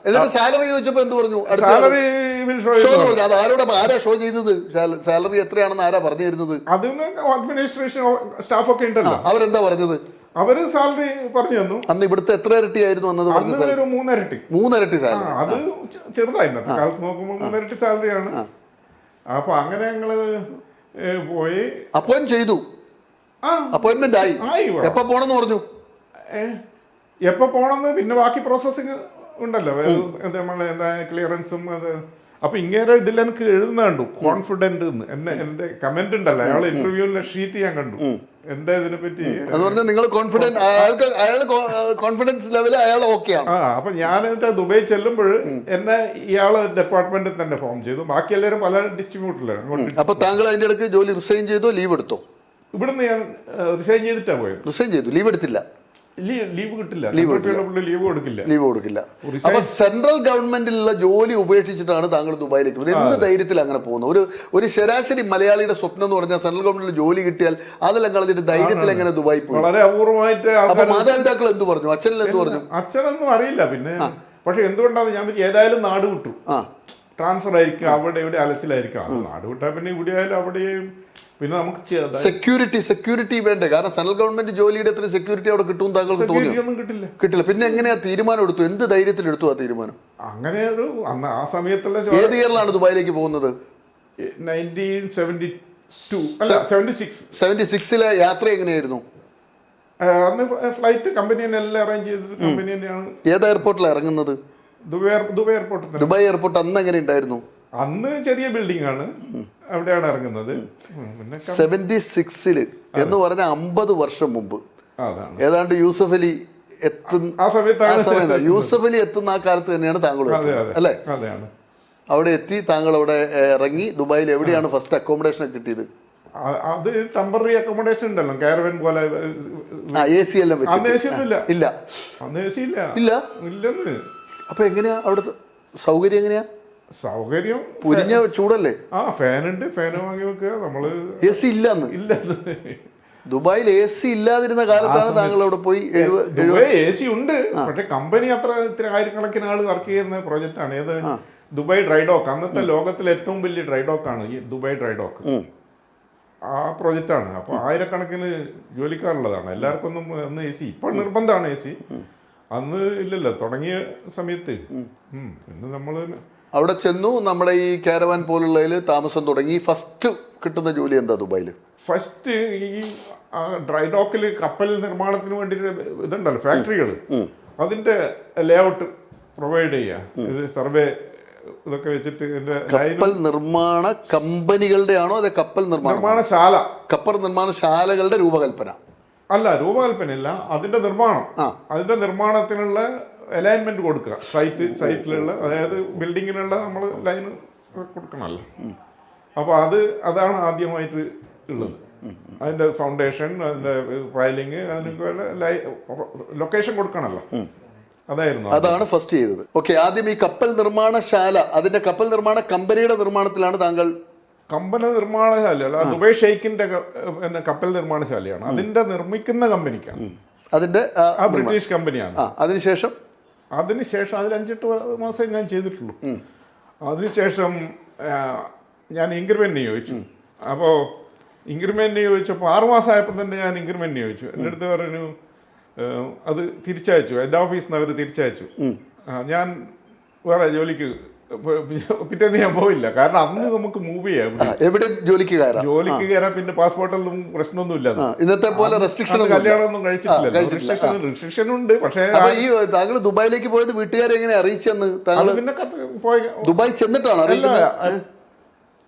എന്നിട്ട് സാലറി ചോദിച്ചപ്പോ എന്ത് പറഞ്ഞു? സാലറി അത് ആരാ ഷോ ചെയ്തത്? സാലറി എത്രയാണെന്ന് ആരാ പറഞ്ഞു തരുന്നത്? അതിന് അഡ്മിനിസ്ട്രേഷൻ സ്റ്റാഫ് ഒക്കെ ഉണ്ടല്ലോ. അവരെന്താ പറഞ്ഞത്? അവര് സാലറി പറഞ്ഞു തന്നു. അന്ന് ഇവിടുത്തെ എത്ര ഇരട്ടിയായിരുന്നു അന്നത്? ഒരു 3 ഇരട്ടി. 3 ഇരട്ടി സാലറി. അത് ചെറുതായിരുന്നു കാലത്ത് നോക്കുമ്പോൾ 3 ഇരട്ടി സാലറിയാണ്. അപ്പൊ അങ്ങനെ ഞങ്ങള് പോയി അപ്പോയിന്റ് ചെയ്തു. അപ്പോയിന്റ്മെന്റ് ആയി. എപ്പോ പോണെന്ന് പറഞ്ഞു? എപ്പോ പോണെന്ന് പിന്നെ ബാക്കി പ്രോസസ്സിങ് ഉണ്ടല്ലോ, നമ്മളെ എന്താ ക്ലിയറൻസും. അത് അപ്പൊ ഇങ്ങനെ ഇതിൽ എനിക്ക് എഴുതുന്ന കണ്ടു കോൺഫിഡന്റ് എന്ന്. എന്റെ കമന്റ് ഉണ്ടല്ലോ, അയാൾ ഇന്റർവ്യൂവിലെ ഷീറ്റ് ഞാൻ കണ്ടു എന്റെ ഇതിനെ പറ്റി. അതുകൊണ്ട് നിങ്ങൾ കോൺഫിഡന്റ്, അയാൾ കോൺഫിഡൻസ് ലെവല് അയാൾ ഓക്കെയാണ്. അപ്പൊ ഞാൻ എന്നിട്ട് ദുബായ് ചെല്ലുമ്പോൾ എന്നെ ഇയാള് ഡിപ്പാർട്ട്മെന്റിൽ തന്നെ ഫോം ചെയ്തു. ബാക്കി എല്ലാവരും പല ഡിസ്ട്രിബ്യൂട്ടറിലാണ്. അപ്പൊ താങ്കൾ അതിന്റെ ഇടയ്ക്ക് ജോലി റിസൈൻ ചെയ്തോ ലീവ് എടുത്തോ? ഇവിടുന്ന് ഞാൻ റിസൈൻ ചെയ്തിട്ടാ പോയത്. റിസൈൻ ചെയ്തു, ലീവ് എടുത്തില്ല. ലീവ് കിട്ടില്ല, ലീവ് കൊടുക്കില്ല. ലീവ് കൊടുക്കില്ല. അപ്പൊ സെൻട്രൽ ഗവൺമെന്റിലുള്ള ജോലി ഉപേക്ഷിച്ചിട്ടാണ് താങ്കൾ ദുബായിലേക്ക് പോകുന്നത്. എന്ത് ധൈര്യത്തിൽ അങ്ങനെ പോകുന്നു? ഒരു ശരാശരി മലയാളിയുടെ സ്വപ്നം എന്ന് പറഞ്ഞാൽ സെൻട്രൽ ഗവൺമെന്റിൽ ജോലി കിട്ടിയാൽ അതെല്ലാം കളഞ്ഞിട്ട് ധൈര്യത്തിൽ എങ്ങനെ ദുബായി പോയി? വളരെ അപൂർവമായിട്ട്. അപ്പൊ മാതാപിതാക്കൾ എന്ത് പറഞ്ഞു? അച്ഛനിൽ എന്ത് പറഞ്ഞു? അച്ഛനൊന്നും അറിയില്ല. പിന്നെ പക്ഷെ എന്തുകൊണ്ടാണ് ഞാൻ ഏതായാലും നാട് വിട്ടു. ട്രാൻസ്ഫർ ആയിരിക്കും, അവിടെ ഇവിടെ അലച്ചിലായിരിക്കും. നാട് വിട്ടാൽ പിന്നെ ഇവിടെ ആയാലും അവിടെയും പിന്നെ നമുക്ക് സെക്യൂരിറ്റി വേണ്ടേ? കാരണം സെൻട്രൽ ഗവൺമെന്റ് ജോലിയുടെ അത്ര സെക്യൂരിറ്റി അവിടെ കിട്ടും താങ്കൾക്ക് തോന്നിയോ? കിട്ടില്ല. പിന്നെ എങ്ങനെയാ തീരുമാനം എടുത്തു? എന്ത് ധൈര്യത്തിൽ എടുത്തു ആ തീരുമാനം? അങ്ങനെ ഒരു ആ സമയത്തുള്ള ഏത് ഇയറിലാണ് ദുബായിലേക്ക് പോകുന്നത്? 1976 യാത്ര എങ്ങനെയായിരുന്നു? അന്ന് ഫ്ലൈറ്റ് കമ്പനി എല്ലാം അറേഞ്ച് ചെയ്തത് കമ്പനി തന്നെയാണ്. ഏത് എയർപോർട്ടിലാണ് ഇറങ്ങുന്നത്? ദുബായ് എയർപോർട്ട് അന്ന് എങ്ങനെ ഉണ്ടായിരുന്നു? അന്ന് ചെറിയ ബിൽഡിംഗ് ആണ്, അവിടെയാണ് ഇറങ്ങുന്നത്. 76 എന്ന് പറഞ്ഞ 50 വർഷം മുമ്പ് ഏതാണ്ട് യൂസഫ് അലി എത്തുന്ന യൂസഫ് അലി എത്തുന്ന ആ കാലത്ത് തന്നെയാണ് താങ്കൾ അല്ലേ? അവിടെ എത്തി, താങ്കൾ അവിടെ ഇറങ്ങി. ദുബായിൽ എവിടെയാണ് ഫസ്റ്റ് അക്കോമഡേഷൻ കിട്ടിയത്? അത് ടെമ്പററി അക്കോമഡേഷൻ ഉണ്ടല്ലോ, കാരവൻ പോലെ. AC എല്ലാം ഇല്ല. അപ്പൊ എങ്ങനെയാ അവിടുത്തെ സൗകര്യം? എങ്ങനെയാ സൗകര്യം? പുരിഞ്ഞ ചൂടല്ലേ? ഫാനുണ്ട്, ഫാന് വാങ്ങി വെക്കുക. നമ്മള് AC ഇല്ലെന്ന്. ദുബായിൽ AC ഇല്ലാതിരുന്ന കാലത്താണ് താങ്കൾ അവിടെ പോയി. AC ഉണ്ട്, പക്ഷെ കമ്പനി ഇത്ര ആയിരക്കണക്കിന് ആള് വർക്ക് ചെയ്യുന്ന പ്രോജക്റ്റ് ആണ്. ഏത്? Dubai dry dock. അന്നത്തെ ലോകത്തിലെ ഏറ്റവും വലിയ ഡ്രൈ ഡോക്കാണ് ഈ ദുബായ് ഡ്രൈ ഡോക്ക്. ആ പ്രോജക്റ്റാണ്. അപ്പൊ ആയിരക്കണക്കിന് ജോലിക്കാരുള്ളതാണ്. എല്ലാവർക്കും ഒന്നും അന്ന് AC, ഇപ്പോൾ നിർബന്ധമാണ് AC. അന്ന് ഇല്ലല്ലോ തുടങ്ങിയ സമയത്ത്. പിന്നെ നമ്മള് അവിടെ ചെന്നു. നമ്മുടെ ഈ കാരവാൻ പോലുള്ളതിൽ താമസം തുടങ്ങി. ഫസ്റ്റ് കിട്ടുന്ന ജോലി എന്താ ദുബായിൽ? ഫസ്റ്റ് ഈ ഡ്രൈ ഡോക്കിൽ കപ്പൽ നിർമ്മാണത്തിന് വേണ്ടി ഇതുണ്ടല്ലോ, ഫാക്ടറികൾ. അതിന്റെ ലേഔട്ട് പ്രൊവൈഡ് ചെയ്യുക. ഇത് സർവേ ഇതൊക്കെ വെച്ചിട്ട്. കപ്പൽ നിർമ്മാണ കമ്പനികളുടെ ആണോ അതെ കപ്പൽ നിർമ്മാണശാല? കപ്പൽ നിർമ്മാണശാലകളുടെ രൂപകൽപ്പന അല്ല, രൂപകൽപ്പനയില്ല, അതിന്റെ നിർമ്മാണം. അതിന്റെ നിർമ്മാണത്തിനുള്ള അലൈൻമെന്റ് കൊടുക്കുക. സൈറ്റിലുള്ള, അതായത് ബിൽഡിങ്ങിനുള്ള നമ്മൾ ലൈൻ കൊടുക്കണമല്ലോ. അപ്പൊ അതാണ് ആദ്യമായിട്ട് ഉള്ളത്. അതിന്റെ ഫൗണ്ടേഷൻ, അതിന്റെ ഫയലിങ്, അതിനൊക്കെ ലൊക്കേഷൻ കൊടുക്കണമല്ലോ. അതാണ് ഫസ്റ്റ് ചെയ്തത്. ഓക്കെ, ആദ്യം ഈ കപ്പൽ നിർമ്മാണശാല, അതിന്റെ കപ്പൽ നിർമ്മാണ കമ്പനിയുടെ നിർമ്മാണത്തിലാണ് താങ്കൾ. കമ്പനി നിർമ്മാണശാല ദുബായ് ഷെയ്ഖിന്റെ കപ്പൽ നിർമ്മാണശാലയാണ്. അതിന്റെ നിർമ്മിക്കുന്ന കമ്പനിക്കാണ്. അതിന്റെ ബ്രിട്ടീഷ് കമ്പനിയാണ്. അതിനുശേഷം അതിൽ 5-8 മാസം ഞാൻ ചെയ്തിട്ടുള്ളൂ. അതിനുശേഷം ഞാൻ ഇൻക്രിമെന്റ് ചോദിച്ചു. അപ്പോൾ ഇൻക്രിമെന്റ് ചോദിച്ചപ്പോൾ 6 മാസമായപ്പോൾ തന്നെ ഞാൻ ഇൻക്രിമെന്റ് ചോദിച്ചു. എൻ്റെ അടുത്ത് പറഞ്ഞു അത് തിരിച്ചയച്ചു. എൻ്റെ ഓഫീസിൽ നിന്ന് അവർ തിരിച്ചയച്ചു. ഞാൻ വേറെ ജോലിക്ക് പിറ്റേന്ന് ഞാൻ പോയില്ല. കാരണം അന്ന് നമുക്ക് മൂവ് ചെയ്യാം, എവിടെ ജോലിക്ക് കയറാൻ. പിന്നെ പാസ്പോർട്ടൊന്നും പ്രശ്നമൊന്നുമില്ല. ഇന്നത്തെ പോലെ റെസ്ട്രിക്ഷൻ, കല്യാണമൊന്നും കഴിച്ചിട്ടില്ല. റെസ്ട്രിക്ഷൻ ഉണ്ട്. പക്ഷേ ഈ താങ്കൾ ദുബായിലേക്ക് പോയത് വീട്ടുകാരെ എങ്ങനെ അറിയിച്ചെന്ന്? താങ്കൾ പിന്നെ പോയി ദുബായ് ചെന്നിട്ടാണ്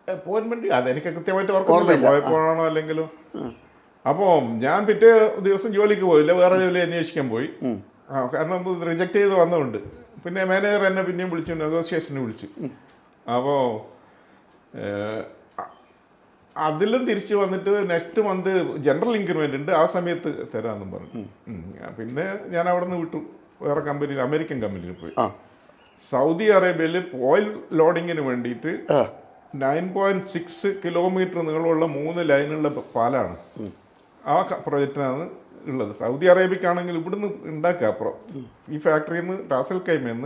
അപ്പോയിന്റ്മെന്റ്? അതെനിക്ക് കൃത്യമായിട്ട് ഓർമ്മയില്ല, പോയപ്പോഴാണോ അല്ലെങ്കിലും അപ്പോൾ ഞാൻ പിറ്റേ ദിവസം ജോലിക്ക് പോയില്ല, വേറെ ജോലി അന്വേഷിക്കാൻ പോയി. കാരണം റിജക്ട് ചെയ്ത് വന്നതുകൊണ്ട്. പിന്നെ മാനേജർ എന്നെ പിന്നെയും വിളിച്ചു, നെഗോസിയേഷന് വിളിച്ചു. അപ്പോൾ അതിലും തിരിച്ചു വന്നിട്ട് നെക്സ്റ്റ് മന്ത് ജനറൽ ഇൻക്രിമെന്റ് ഉണ്ട്, ആ സമയത്ത് തരാമെന്നും പറഞ്ഞു. പിന്നെ ഞാൻ അവിടെ നിന്ന് വിട്ടു, വേറെ കമ്പനിയിൽ, അമേരിക്കൻ കമ്പനിയിൽ പോയി. സൗദി അറേബ്യയിൽ ഓയിൽ ലോഡിങ്ങിന് വേണ്ടിയിട്ട് 9.6 കിലോമീറ്റർ നീളമുള്ള 3 ലൈനുള്ള പാലാണ്. ആ പ്രൊജക്റ്റിനാണ് ഉള്ളത്. സൗദി അറേബ്യക്കാണെങ്കിൽ ഇവിടുന്ന് ഉണ്ടാക്കുക, ഈ ഫാക്ടറിയിൽ നിന്ന് റാസൽ കൈമയിൽ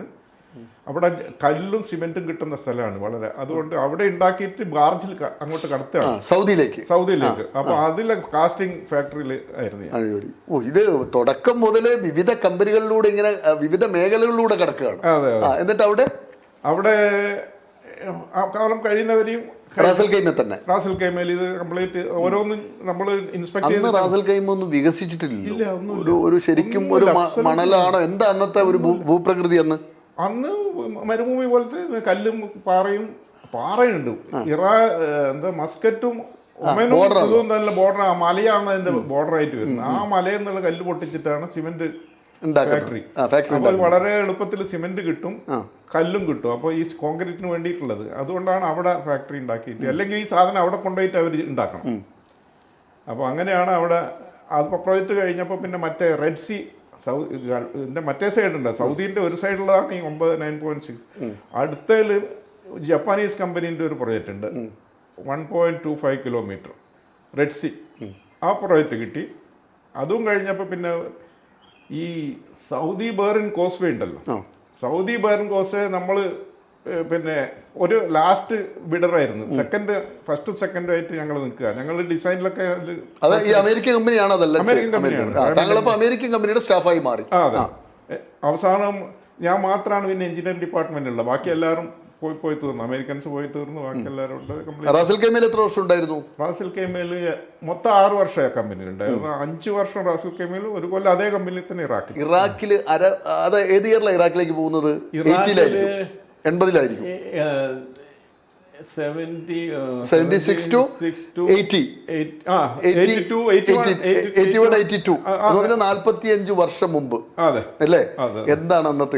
അവിടെ കല്ലും സിമെന്റും കിട്ടുന്ന സ്ഥലമാണ് വളരെ. അതുകൊണ്ട് അവിടെ ഉണ്ടാക്കിയിട്ട് ബാർജിൽ അങ്ങോട്ട് കടത്തുകയാണ് സൗദിയിലേക്ക്. അപ്പൊ അതിലെ കാസ്റ്റിംഗ് ഫാക്ടറിയിൽ ആയിരുന്നു. ഇത് തുടക്കം മുതലേ വിവിധ കമ്പനികളിലൂടെ ഇങ്ങനെ വിവിധ മേഖലകളിലൂടെ കിടക്കുകയാണ്. എന്നിട്ട് അവിടെ ആ കാലം കഴിയുന്നവരെയും റാസൽ കൈമയിൽ ഇത് കംപ്ലീറ്റ് ഓരോന്നും നമ്മൾ ഇൻസ്പെക്ട് ചെയ്ത്. റാസൽ കൈമ ഒന്നും വികസിച്ചിട്ടില്ല. ഒരു ശരിക്കും ഒരു മണലാണോ എന്താ അന്നത്തെ ഒരു ഭൂപ്രകൃതി? അന്ന് മരുഭൂമി പോലത്തെ കല്ലും പാറയുണ്ട്. എന്താ മസ്കറ്റും ഒമനും ഇതും നല്ല ബോർഡർ, ആ മലയാണ് അതിന്റെ ബോർഡറായിട്ട് വരുന്നത്. ആ മലയിൽ നിന്നുള്ള കല്ല് പൊട്ടിച്ചിട്ടാണ് സിമെന്റ് ഫാക്ടറി. അപ്പോൾ വളരെ എളുപ്പത്തിൽ സിമെന്റ് കിട്ടും, കല്ലും കിട്ടും. അപ്പോൾ ഈ കോൺക്രീറ്റിന് വേണ്ടിയിട്ടുള്ളത്, അതുകൊണ്ടാണ് അവിടെ ഫാക്ടറി ഉണ്ടാക്കിയിട്ട്. അല്ലെങ്കിൽ ഈ സാധനം അവിടെ കൊണ്ടുപോയിട്ട് അവർ ഉണ്ടാക്കണം. അപ്പോൾ അങ്ങനെയാണ് അവിടെ. അത് പ്രോജക്റ്റ് കഴിഞ്ഞപ്പോൾ പിന്നെ മറ്റേ റെഡ് സീ മറ്റേ സൈഡുണ്ട്, സൗദിന്റെ ഒരു സൈഡിലാണ് ഈ 9.6. അടുത്തതിൽ ജപ്പാനീസ് കമ്പനീൻ്റെ ഒരു പ്രൊജക്റ്റ് ഉണ്ട്, 1.25 കിലോമീറ്റർ റെഡ് സീ. ആ പ്രൊജക്റ്റ് കിട്ടി. അതും കഴിഞ്ഞപ്പോൾ പിന്നെ ഈ സൗദി ബഹ്റിൻ കോസ്വേ ഉണ്ടല്ലോ, സൗദി ബഹ്റിൻ കോസ്വേ നമ്മൾ പിന്നെ ഒരു ലാസ്റ്റ് ബിഡറായിരുന്നു. ഫസ്റ്റ് സെക്കൻഡ് ആയിട്ട് ഞങ്ങൾ നിൽക്കുക. ഞങ്ങൾ ഡിസൈനിലൊക്കെ അമേരിക്കൻ കമ്പനിയാണ്. അമേരിക്കൻ കമ്പനിയാണ്. അമേരിക്കൻ കമ്പനിയുടെ സ്റ്റാഫായി മാറി. അതെ. അവസാനം ഞാൻ മാത്രമാണ് പിന്നെ എഞ്ചിനീയറിംഗ് ഡിപ്പാർട്ട്മെന്റ് ഉള്ളത്. ബാക്കി എല്ലാവരും പോയി തീർന്നു. അമേരിക്കൻസ് പോയി തീർന്നു. ബാക്കി എല്ലാവരും റാസൽ കൈമയിൽ എത്ര വർഷം ഉണ്ടായിരുന്നു? റാസൽ കൈമയിൽ മൊത്തം 6 വർഷം കമ്പനി ഉണ്ടായിരുന്നു. 5 വർഷം റാസൽ കൈമയിൽ, ഒരു കൊല്ലം അതേ കമ്പനിയിൽ തന്നെ ഇറാഖിൽ. അത് ഏത് ഇയറിലാണ് ഇറാഖിലേക്ക് പോകുന്നത്? 80-ലായിരിക്കും. 76 to 80. 45 വർഷം മുമ്പ് അല്ലേ? എന്താണ് അന്നത്തെ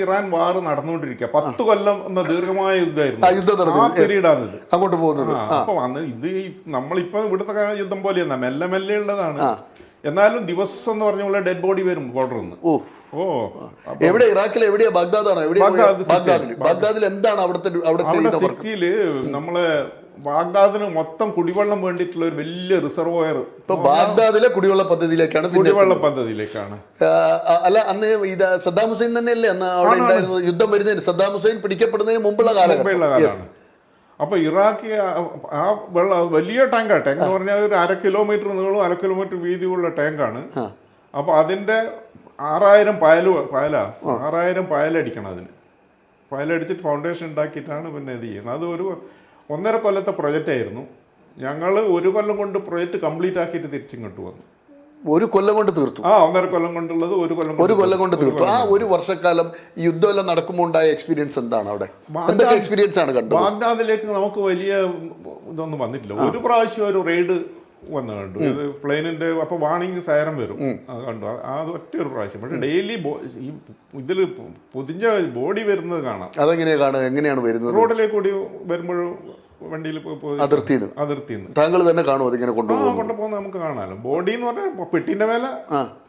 ഇറാൻ വാർ നടന്നുകൊണ്ടിരിക്കുക. 10 കൊല്ലം എന്ന ദീർഘമായ യുദ്ധമായിരുന്നു അങ്ങോട്ട് പോകുന്നത്. അപ്പൊ അന്ന് ഇത് നമ്മളിപ്പോ ഇവിടുത്തെ യുദ്ധം പോലെയെന്നാ, മെല്ലെ മെല്ലെ ഉള്ളതാണ്. എന്നാലും ദിവസം എന്ന് പറഞ്ഞ ഡെഡ് ബോഡി വരും ബോർഡറിൽ നിന്ന്. എവിടെ? ഇറാഖിൽ എവിടെയാ? ബാഗ്ദാദാണോ? ബാഗ്ദാദിൽ എന്താണ് അവിടെ സിറ്റിയില് നമ്മളെ ബാഗ്ദാദിന് മൊത്തം കുടിവെള്ളം വേണ്ടിയിട്ടുള്ള ഒരു വലിയ റിസർവോയർ ഇപ്പൊ ബാഗ്ദാദിലെ കുടിവെള്ള പദ്ധതിയിലേക്കാണ്. അല്ല, അന്ന് ഇത് സദ്ദാം ഹുസൈൻ തന്നെയല്ലേ അന്ന് അവിടെ ഉണ്ടായിരുന്നത്? യുദ്ധം വരുന്നതിന്, സദ്ദാം ഹുസൈൻ പിടിക്കപ്പെടുന്നതിന് മുമ്പുള്ള കാലമാണ്. അപ്പൊ ഇറാഖ് ആ വലിയ ടാങ്ക് എന്ന് പറഞ്ഞാൽ ഒരു 1/2 കിലോമീറ്റർ നീളവും 1/2 കിലോമീറ്റർ വീതിയുള്ള ടാങ്കാണ്. അപ്പൊ അതിന്റെ 6000 പായലടിക്കണം. അതിന് പായലടിച്ചിട്ട് ഫൗണ്ടേഷൻ ഉണ്ടാക്കിയിട്ടാണ് പിന്നെ ഇത് ചെയ്യുന്നത്. അത് ഒരു 1.5 കൊല്ലത്തെ പ്രൊജക്റ്റ് ആയിരുന്നു. ഞങ്ങൾ 1 കൊല്ലം കൊണ്ട് പ്രൊജക്റ്റ് കംപ്ലീറ്റ് ആക്കിയിട്ട് തിരിച്ചിങ്ങോട്ട് വന്നു. 1 കൊല്ലം കൊണ്ട് തീർത്തു? 1.5 കൊല്ലം കൊണ്ടുള്ളത് 1 കൊല്ലം കൊണ്ട് തീർത്തു. ആ 1 വർഷക്കാലം യുദ്ധമെല്ലാം നടക്കുമ്പോൾ ഉണ്ടായ എക്സ്പീരിയൻസ് എന്താണ്? അവിടെ എന്തൊക്കെ എക്സ്പീരിയൻസ് ആണ് കണ്ടത്? ബാഗ്ദാദിലേക്ക് നമുക്ക് വലിയ ഇതൊന്നും വന്നിട്ടില്ല. ഒരു പ്രാവശ്യം ഒരു റെയ്ഡ് വന്ന് കണ്ടു, പ്ലെയിനിന്റെ. അപ്പൊ വാണിംഗ് സൈറൻ വരും, കണ്ടു. അത് ഒറ്റ ഒരു പ്രാവശ്യം. പക്ഷെ ഡെയിലി ഈ ഇതില് പൊതിഞ്ഞ ബോഡി വരുന്നത് കാണാം. എങ്ങനെയാണ് വരുന്നത്? റോഡിലേക്ക് കൂടി വരുമ്പോഴും വണ്ടിയിൽ അതിർത്തിന്ന് താങ്കൾ തന്നെ കാണും അതിങ്ങനെ കൊണ്ടുപോകുന്നത് നമുക്ക് കാണാമല്ലോ. ബോഡി എന്ന് പറഞ്ഞാൽ പെട്ടിന്റെ മേലെ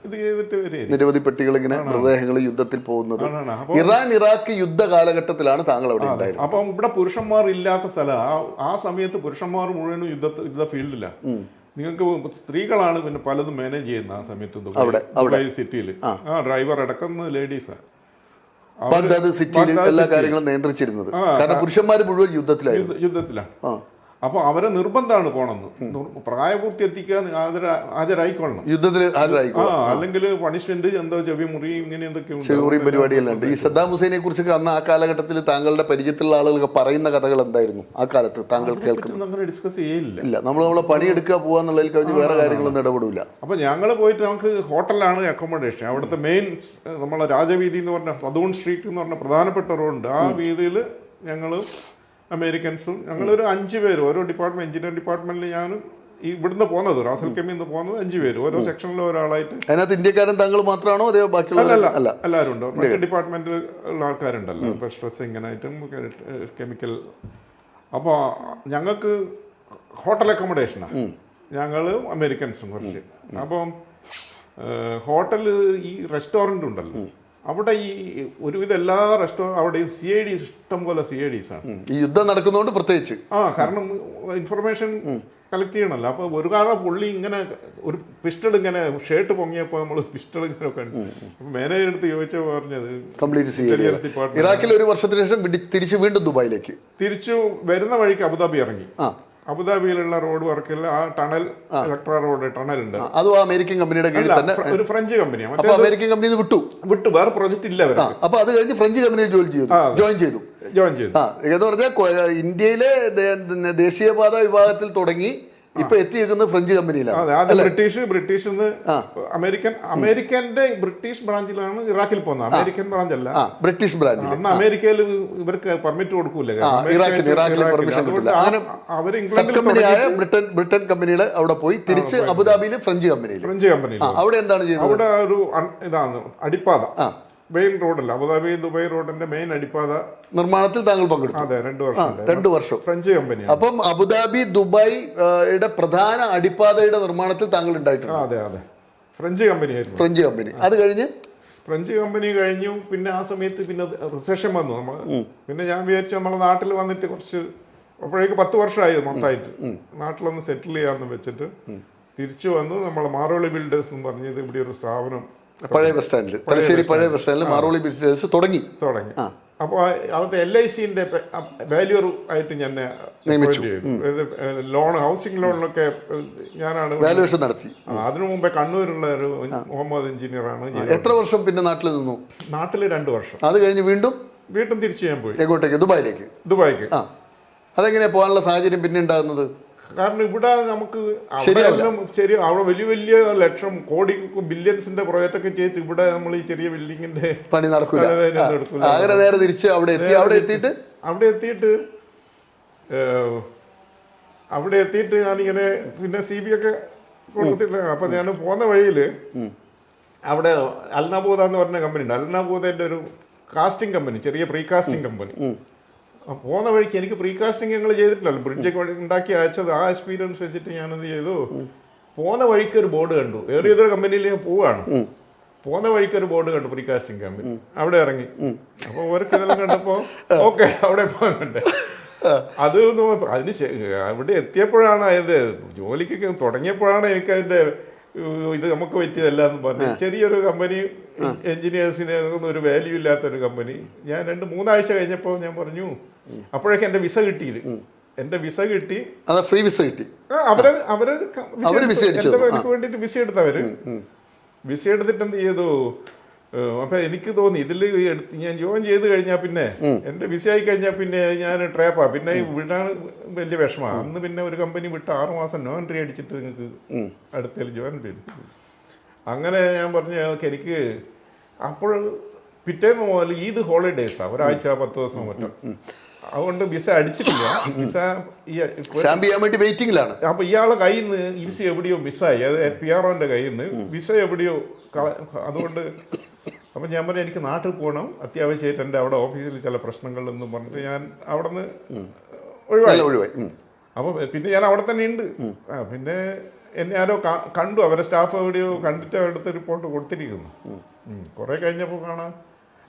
ഇത് ചെയ്തിട്ട് നിരവധി പെട്ടികൾ ഇങ്ങനെ മൃതദേഹങ്ങൾ യുദ്ധത്തിൽ പോകുന്നത്. ഇറാഖ് യുദ്ധ കാലഘട്ടത്തിലാണ് താങ്കൾ അവിടെ ഉണ്ടായിരുന്നത്. അപ്പം ഇവിടെ പുരുഷന്മാർ ഇല്ലാത്ത സ്ഥലം. ആ സമയത്ത് പുരുഷന്മാർ മുഴുവനും യുദ്ധ ഫീൽഡിലാണ്. നിങ്ങൾക്ക് സ്ത്രീകളാണ് പിന്നെ പലതും മാനേജ് ചെയ്യുന്ന ആ സമയത്ത് ദുബായ് സിറ്റിയിൽ. ഡ്രൈവർ അടക്കം ലേഡീസാണ് സിറ്റിയിൽ എല്ലാ കാര്യങ്ങളും നിയന്ത്രിച്ചിരുന്നത്. കാരണം പുരുഷന്മാർ മുഴുവൻ യുദ്ധത്തിലാണ്. അപ്പൊ അവരെ നിർബന്ധമാണ് പോണെന്ന്. പ്രായപൂർത്തി എത്തിക്കാൻ ഹാജരായിക്കൊള്ളണം യുദ്ധത്തിൽ. അല്ലെങ്കിൽ പണിഷ്മെന്റ്, എന്തോ ചെവി മുറി, ഇങ്ങനെ എന്തൊക്കെയുണ്ട് പരിപാടിയെല്ലാം ഉണ്ട്. ഈ സദ്ദാം ഹുസൈനെ കുറിച്ചൊക്കെ അന്ന് ആ കാലഘട്ടത്തിൽ താങ്കളുടെ പരിചയത്തിലുള്ള ആളുകൾക്ക് പറയുന്ന കഥകൾ എന്തായിരുന്നു ആ കാലത്ത്? താങ്കൾ കേൾക്കുന്നത് അങ്ങനെ ഡിസ്കസ് ചെയ്യില്ല. നമ്മളെ പണിയെടുക്കുക പോവാന്നുള്ളതിൽ കഴിഞ്ഞ് വേറെ കാര്യങ്ങളൊന്നും ഇടപെടില്ല. അപ്പൊ ഞങ്ങൾ പോയിട്ട് നമുക്ക് ഹോട്ടലിലാണ് അക്കോമഡേഷൻ. അവിടുത്തെ മെയിൻ നമ്മളെ രാജവീതി എന്ന് പറഞ്ഞ സദൂൺ സ്ട്രീറ്റ് എന്ന് പറഞ്ഞ പ്രധാനപ്പെട്ട റോഡുണ്ട്. ആ വീതിയിൽ ഞങ്ങൾ അമേരിക്കൻസും ഞങ്ങളൊരു 5 പേര്, ഓരോ ഡിപ്പാർട്ട്മെന്റ്, എഞ്ചിനീയറിംഗ് ഡിപ്പാർട്ട്മെന്റിൽ ഞാനും ഈ ഇവിടുന്ന് പോകുന്നത് റാസൽ കെമിയിൽ നിന്ന് പോകുന്നത് 5 പേര്, ഓരോ സെക്ഷനിലും ഒരാളായിട്ട്. അതിനകത്ത് ഇന്ത്യക്കാരൻ താങ്കൾ മാത്രമാണോ അതോ ബാക്കിയുള്ള? അല്ല, എല്ലാവരും ഉണ്ട്. മറ്റു ഡിപ്പാർട്ട്മെന്റിൽ ഉള്ള ആൾക്കാരുണ്ടല്ലോ, ഇപ്പോൾ സ്ട്രെസ്സിങ്ങിനായിട്ടും കെമിക്കൽ. അപ്പോൾ ഞങ്ങൾക്ക് ഹോട്ടൽ അക്കോമഡേഷനാണ്, ഞങ്ങൾ അമേരിക്കൻസും കുറച്ച്. അപ്പം ഹോട്ടൽ ഈ റെസ്റ്റോറൻ്റ് ഉണ്ടല്ലോ, അവിടെ ഈ ഒരുവിധം എല്ലാ അവിടെയും CID ഇഷ്ടം പോലെ CIDs ആണ്. ഈ യുദ്ധം നടക്കുന്നതുകൊണ്ട് പ്രത്യേകിച്ച്. കാരണം ഇൻഫർമേഷൻ കളക്ട് ചെയ്യണമല്ലോ. അപ്പോൾ ഒരു കാരണം പുള്ളി ഇങ്ങനെ ഒരു പിസ്റ്റൾ ഇങ്ങനെ ഷർട്ട് പൊങ്ങിയപ്പോൾ നമ്മൾ പിസ്റ്റൾ ഇങ്ങനെ ഒക്കെ മാനേജർ എടുത്ത് ചോദിച്ചപ്പോൾ പറഞ്ഞത് കംപ്ലീറ്റ് ഇറാഖിൽ 1 വർഷത്തിന് ശേഷം തിരിച്ച് വീണ്ടും ദുബായിലേക്ക് തിരിച്ചു വരുന്ന വഴിക്ക് അബുദാബി ഇറങ്ങി. അബുദാബിയിലുള്ള റോഡ് വർക്കിൽ ആ ടണൽ, ഇലക്ട്ര റോഡ് ടണൽ ഉണ്ട്. അതും അമേരിക്കൻ കമ്പനിയുടെ കീഴിൽ തന്നെ, ഒരു ഫ്രഞ്ച് കമ്പനിയാണ്. അപ്പൊ അമേരിക്കൻ കമ്പനി വിട്ടു, വേറെ പ്രോജക്റ്റ് ഇല്ല അവർക്ക്. അപ്പൊ അത് കഴിഞ്ഞ് ഫ്രഞ്ച് കമ്പനിയിൽ ജോയിൻ ചെയ്തു. എന്ന് പറഞ്ഞാൽ ഇന്ത്യയിലെ ദേശീയപാത വിഭാഗത്തിൽ തുടങ്ങി ഇപ്പൊ എത്തിയിരിക്കുന്നത് ഫ്രഞ്ച് കമ്പനിയിലാണ്. ആദ്യം ബ്രിട്ടീഷ് അമേരിക്കന്റെ ബ്രിട്ടീഷ് ബ്രാഞ്ചിലാണ് ഇറാഖിൽ പോകുന്നത്. അമേരിക്കൻ ബ്രാഞ്ച് അല്ല, ബ്രിട്ടീഷ് ബ്രാഞ്ച്. അന്ന് അമേരിക്കയിൽ ഇവർക്ക് പെർമിറ്റ് കൊടുക്കൂല, ഇറാഖിൽ പെർമിഷൻ കിട്ടില്ല. അങ്ങനെ സബ് കമ്പനിയായ ബ്രിട്ടൻ കമ്പനിയുടെ അവിടെ പോയി തിരിച്ച് അബുദാബിയിൽ ഫ്രഞ്ച് കമ്പനിയിൽ. അവിടെ എന്താണ് ചെയ്യുന്നത്? അവിടെ ഒരു ഇതാണ് അടിപ്പാത, മെയിൻ റോഡല്ല, അബുദാബി ദുബായ് റോഡിന്റെ മെയിൻ അടിപ്പാത നിർമ്മാണത്തിൽ താങ്കൾ പങ്കെടുത്തു. അതെ, 2 വർഷം. French company. അപ്പം അബുദാബി ദുബായ് പ്രധാന അടിപ്പാതയുടെ നിർമ്മാണത്തിൽ താങ്കൾ ഉണ്ടായിട്ടുണ്ട്. അതെ, ഫ്രഞ്ച് കമ്പനിയായിരുന്നു. French company. അത് കഴിഞ്ഞ് ഫ്രഞ്ച് കമ്പനി കഴിഞ്ഞു. പിന്നെ ആ സമയത്ത് പിന്നെ റിസഷൻ വന്നു. നമ്മൾ പിന്നെ ഞാൻ വിചാരിച്ചു നമ്മളെ നാട്ടിൽ വന്നിട്ട് കുറച്ച്, അപ്പോഴേക്ക് 10 വർഷമായി മൊത്തമായിട്ട് നാട്ടിലൊന്ന് സെറ്റിൽ ചെയ്യാമെന്ന് വെച്ചിട്ട് തിരിച്ചു വന്നു. നമ്മളെ മാറോളി ബിൽഡേഴ്സ് എന്ന് പറഞ്ഞത് ഇവിടെ ഒരു സ്ഥാപനം പഴയ ബസ് സ്റ്റാൻഡിൽ, തലശ്ശേരി പഴയ ബസ് സ്റ്റാൻഡിൽ മാറോളി ബിസിനസ് തുടങ്ങി. അപ്പോൾ അവിടുത്തെ LICന്റെ വാല്യൂർ ആയിട്ട് ഞാൻ നിയമിച്ചു. ലോൺ, ഹൗസിംഗ് ലോണിലൊക്കെ ഞാനാണ് വാല്യുവേഷൻ നടത്തി. അതിനു മുമ്പേ കണ്ണൂരുള്ള ഒരു മുഹമ്മദ് എഞ്ചിനീയറാണ്. എത്ര വർഷം പിന്നെ നാട്ടിൽ നിന്നു? നാട്ടിൽ 2 വർഷം. അത് കഴിഞ്ഞ് വീണ്ടും തിരിച്ചു ഞാൻ പോയി. എങ്ങോട്ടേക്ക്? ദുബായിക്ക്. അതെങ്ങനെയാ പോകാനുള്ള സാഹചര്യം പിന്നെ ഉണ്ടാകുന്നത്? കാരണം ഇവിടെ നമുക്ക് ശരി, അവിടെ വലിയ ലക്ഷം കോടി ബില്യൺസിന്റെ പ്രോജക്റ്റ് ഒക്കെ ചെയ്തിട്ട് ഇവിടെ നമ്മൾ ഈ ചെറിയ ബിൽഡിങ്ങിന്റെ പണി നടക്കില്ല. നേരെ തിരിച്ച് അവിടെ എത്തിയിട്ട് ഞാനിങ്ങനെ പിന്നെ CB ഒക്കെ കൊടുത്തില്ല. അപ്പൊ ഞാൻ പോകുന്ന വഴിയില് അവിടെ അൽനബൂദ എന്ന് പറഞ്ഞ കമ്പനി ഉണ്ട്. അൽനബൂദന്റെ ഒരു കാസ്റ്റിംഗ് കമ്പനി, ചെറിയ പ്രീ കാസ്റ്റിംഗ് കമ്പനി. പോകുന്ന വഴിക്ക് എനിക്ക് പ്രീകാസ്റ്റിംഗ് ഞങ്ങൾ ചെയ്തിട്ടില്ലല്ലോ, ബ്രിഡ്ജൊക്കെ ഉണ്ടാക്കി അയച്ചത്. ആ എക്സ്പീരിയൻസ് വെച്ചിട്ട് ഞാനെന്ത് ചെയ്തു, പോകുന്ന വഴിക്ക് ഒരു ബോർഡ് കണ്ടു. ഏറിയതൊരു കമ്പനിയിൽ ഞാൻ പോവാണ്. പോകുന്ന വഴിക്ക് ഒരു ബോർഡ് കണ്ടു, പ്രീകാസ്റ്റിംഗ് കമ്പനി. അവിടെ ഇറങ്ങി. അപ്പോൾ അവർക്ക് ഇതെല്ലാം കണ്ടപ്പോൾ ഓക്കെ അവിടെ പോകണ്ടേ. അതിന് അവിടെ എത്തിയപ്പോഴാണ് അതിൻ്റെ ജോലിക്ക് തുടങ്ങിയപ്പോഴാണ് എനിക്ക് അതിൻ്റെ ഇത് നമുക്ക് പറ്റിയതല്ല എന്ന് പറഞ്ഞു. ചെറിയൊരു കമ്പനി, എഞ്ചിനീയേഴ്സിന് ഒരു വാല്യൂ ഇല്ലാത്തൊരു കമ്പനി. ഞാൻ 2-3 ആഴ്ച കഴിഞ്ഞപ്പോൾ ഞാൻ പറഞ്ഞു, അപ്പോഴേക്കും എൻ്റെ വിസ കിട്ടിയില്ല. എൻ്റെ വിസ കിട്ടി, ഫ്രീ വിസ കിട്ടി. അവര് എനിക്ക് വേണ്ടിയിട്ട് വിസ എടുത്തവര്. വിസ എടുത്തിട്ട് എന്ത് ചെയ്തു, അപ്പൊ എനിക്ക് തോന്നി ഇതിൽ ഞാൻ ജോയിൻ ചെയ്ത് കഴിഞ്ഞാൽ പിന്നെ എൻ്റെ വിസ ആയി കഴിഞ്ഞാൽ പിന്നെ ഞാൻ ട്രാപ്പാ, പിന്നെ വിടാൻ വലിയ വിഷമമാണ്. അന്ന് പിന്നെ ഒരു കമ്പനി വിട്ട് 6 മാസം നോൺ എൻട്രി അടിച്ചിട്ട് നിങ്ങൾക്ക് അടുത്തേൽ ജോയിൻ ചെയ്തു. അങ്ങനെ ഞാൻ പറഞ്ഞു എനിക്ക് അപ്പോൾ പിറ്റേന്ന് മുതൽ ഈദ് ഹോളിഡേയ്സാണ്, ഒരാഴ്ച 10 ദിവസം മറ്റും. അതുകൊണ്ട് വിസ അടിച്ചിട്ടില്ല. വിസ വെയിറ്റിംഗിലാണ്. അപ്പൊ ഇയാളെ കയ്യിൽ നിന്ന് ഈ വിസ എവിടെയോ മിസ്സായി, അത് PROന്റെ കയ്യിൽ നിന്ന് വിസ എവിടെയോ. അതുകൊണ്ട് അപ്പം ഞാൻ പറഞ്ഞു എനിക്ക് നാട്ടിൽ പോകണം അത്യാവശ്യമായിട്ട്, എൻ്റെ അവിടെ ഓഫീസിൽ ചില പ്രശ്നങ്ങളെന്നും പറഞ്ഞിട്ട് ഞാൻ അവിടെ നിന്ന് ഒഴിവായി. അപ്പോൾ പിന്നെ ഞാൻ അവിടെ തന്നെ ഉണ്ട്. പിന്നെ എന്നെ ആരോ കണ്ടു, അവരെ സ്റ്റാഫ് എവിടെയോ കണ്ടിട്ട് അവിടുത്തെ റിപ്പോർട്ട് കൊടുത്തിരിക്കുന്നു. കുറേ കഴിഞ്ഞപ്പോൾ കാണാം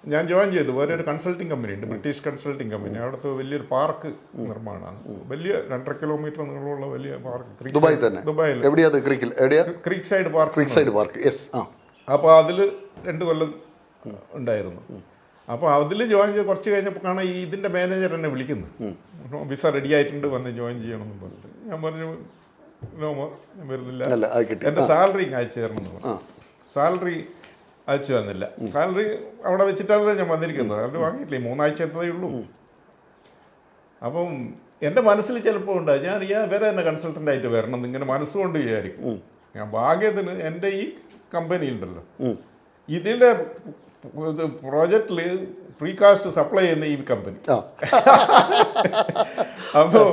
ഞാൻ ജോയിൻ ചെയ്തു. വേറെ ഒരു കൺസൾട്ടിങ് കമ്പനി ഉണ്ട്, ബ്രിട്ടീഷ് കൺസൾട്ടിങ് കമ്പനി. അവിടുത്തെ വലിയൊരു പാർക്ക് നിർമ്മാണമാണ്, വലിയ 2.5 കിലോമീറ്റർ നീളമുള്ള വലിയ പാർക്ക്. ദുബായിൽ ക്രീക്ക് സൈഡ് പാർക്ക്. അപ്പോൾ അതിൽ 2 കൊല്ലം ഉണ്ടായിരുന്നു. അപ്പോൾ അതിൽ ജോയിൻ ചെയ്ത് കുറച്ച് കഴിഞ്ഞപ്പോൾ കാണാൻ ഇതിൻ്റെ മാനേജർ എന്നെ വിളിക്കുന്നു, വിസ റെഡി ആയിട്ടുണ്ട്, വന്ന് ജോയിൻ ചെയ്യണമെന്ന് പറഞ്ഞിട്ട്. ഞാൻ പറഞ്ഞു നോമോ, ഞാൻ വരുന്നില്ല, എൻ്റെ സാലറി അയച്ചു തരണം എന്ന് പറഞ്ഞു. സാലറി അയച്ചു തന്നില്ല. സാലറി അവിടെ വെച്ചിട്ടാണ് ഞാൻ വന്നിരിക്കുന്നത്. അത് വാങ്ങിയിട്ടില്ലേ, 3 ആഴ്ച എത്തതേ ഉള്ളൂ. അപ്പം എൻ്റെ മനസ്സിൽ ചിലപ്പോൾ ഉണ്ട് ഞാൻ വേറെ തന്നെ കൺസൾട്ടൻ്റ് ആയിട്ട് വരണം എന്നിങ്ങനെ മനസ്സുകൊണ്ട് വിചാരിക്കും. ഞാൻ ഭാഗ്യത്തിന് എൻ്റെ ഈ കമ്പനി ഉണ്ടല്ലോ, ഇതിൻ്റെ പ്രോജക്റ്റിൽ പ്രീകാസ്റ്റ് സപ്ലൈ ചെയ്യുന്ന ഈ കമ്പനി. ആ അപ്പോൾ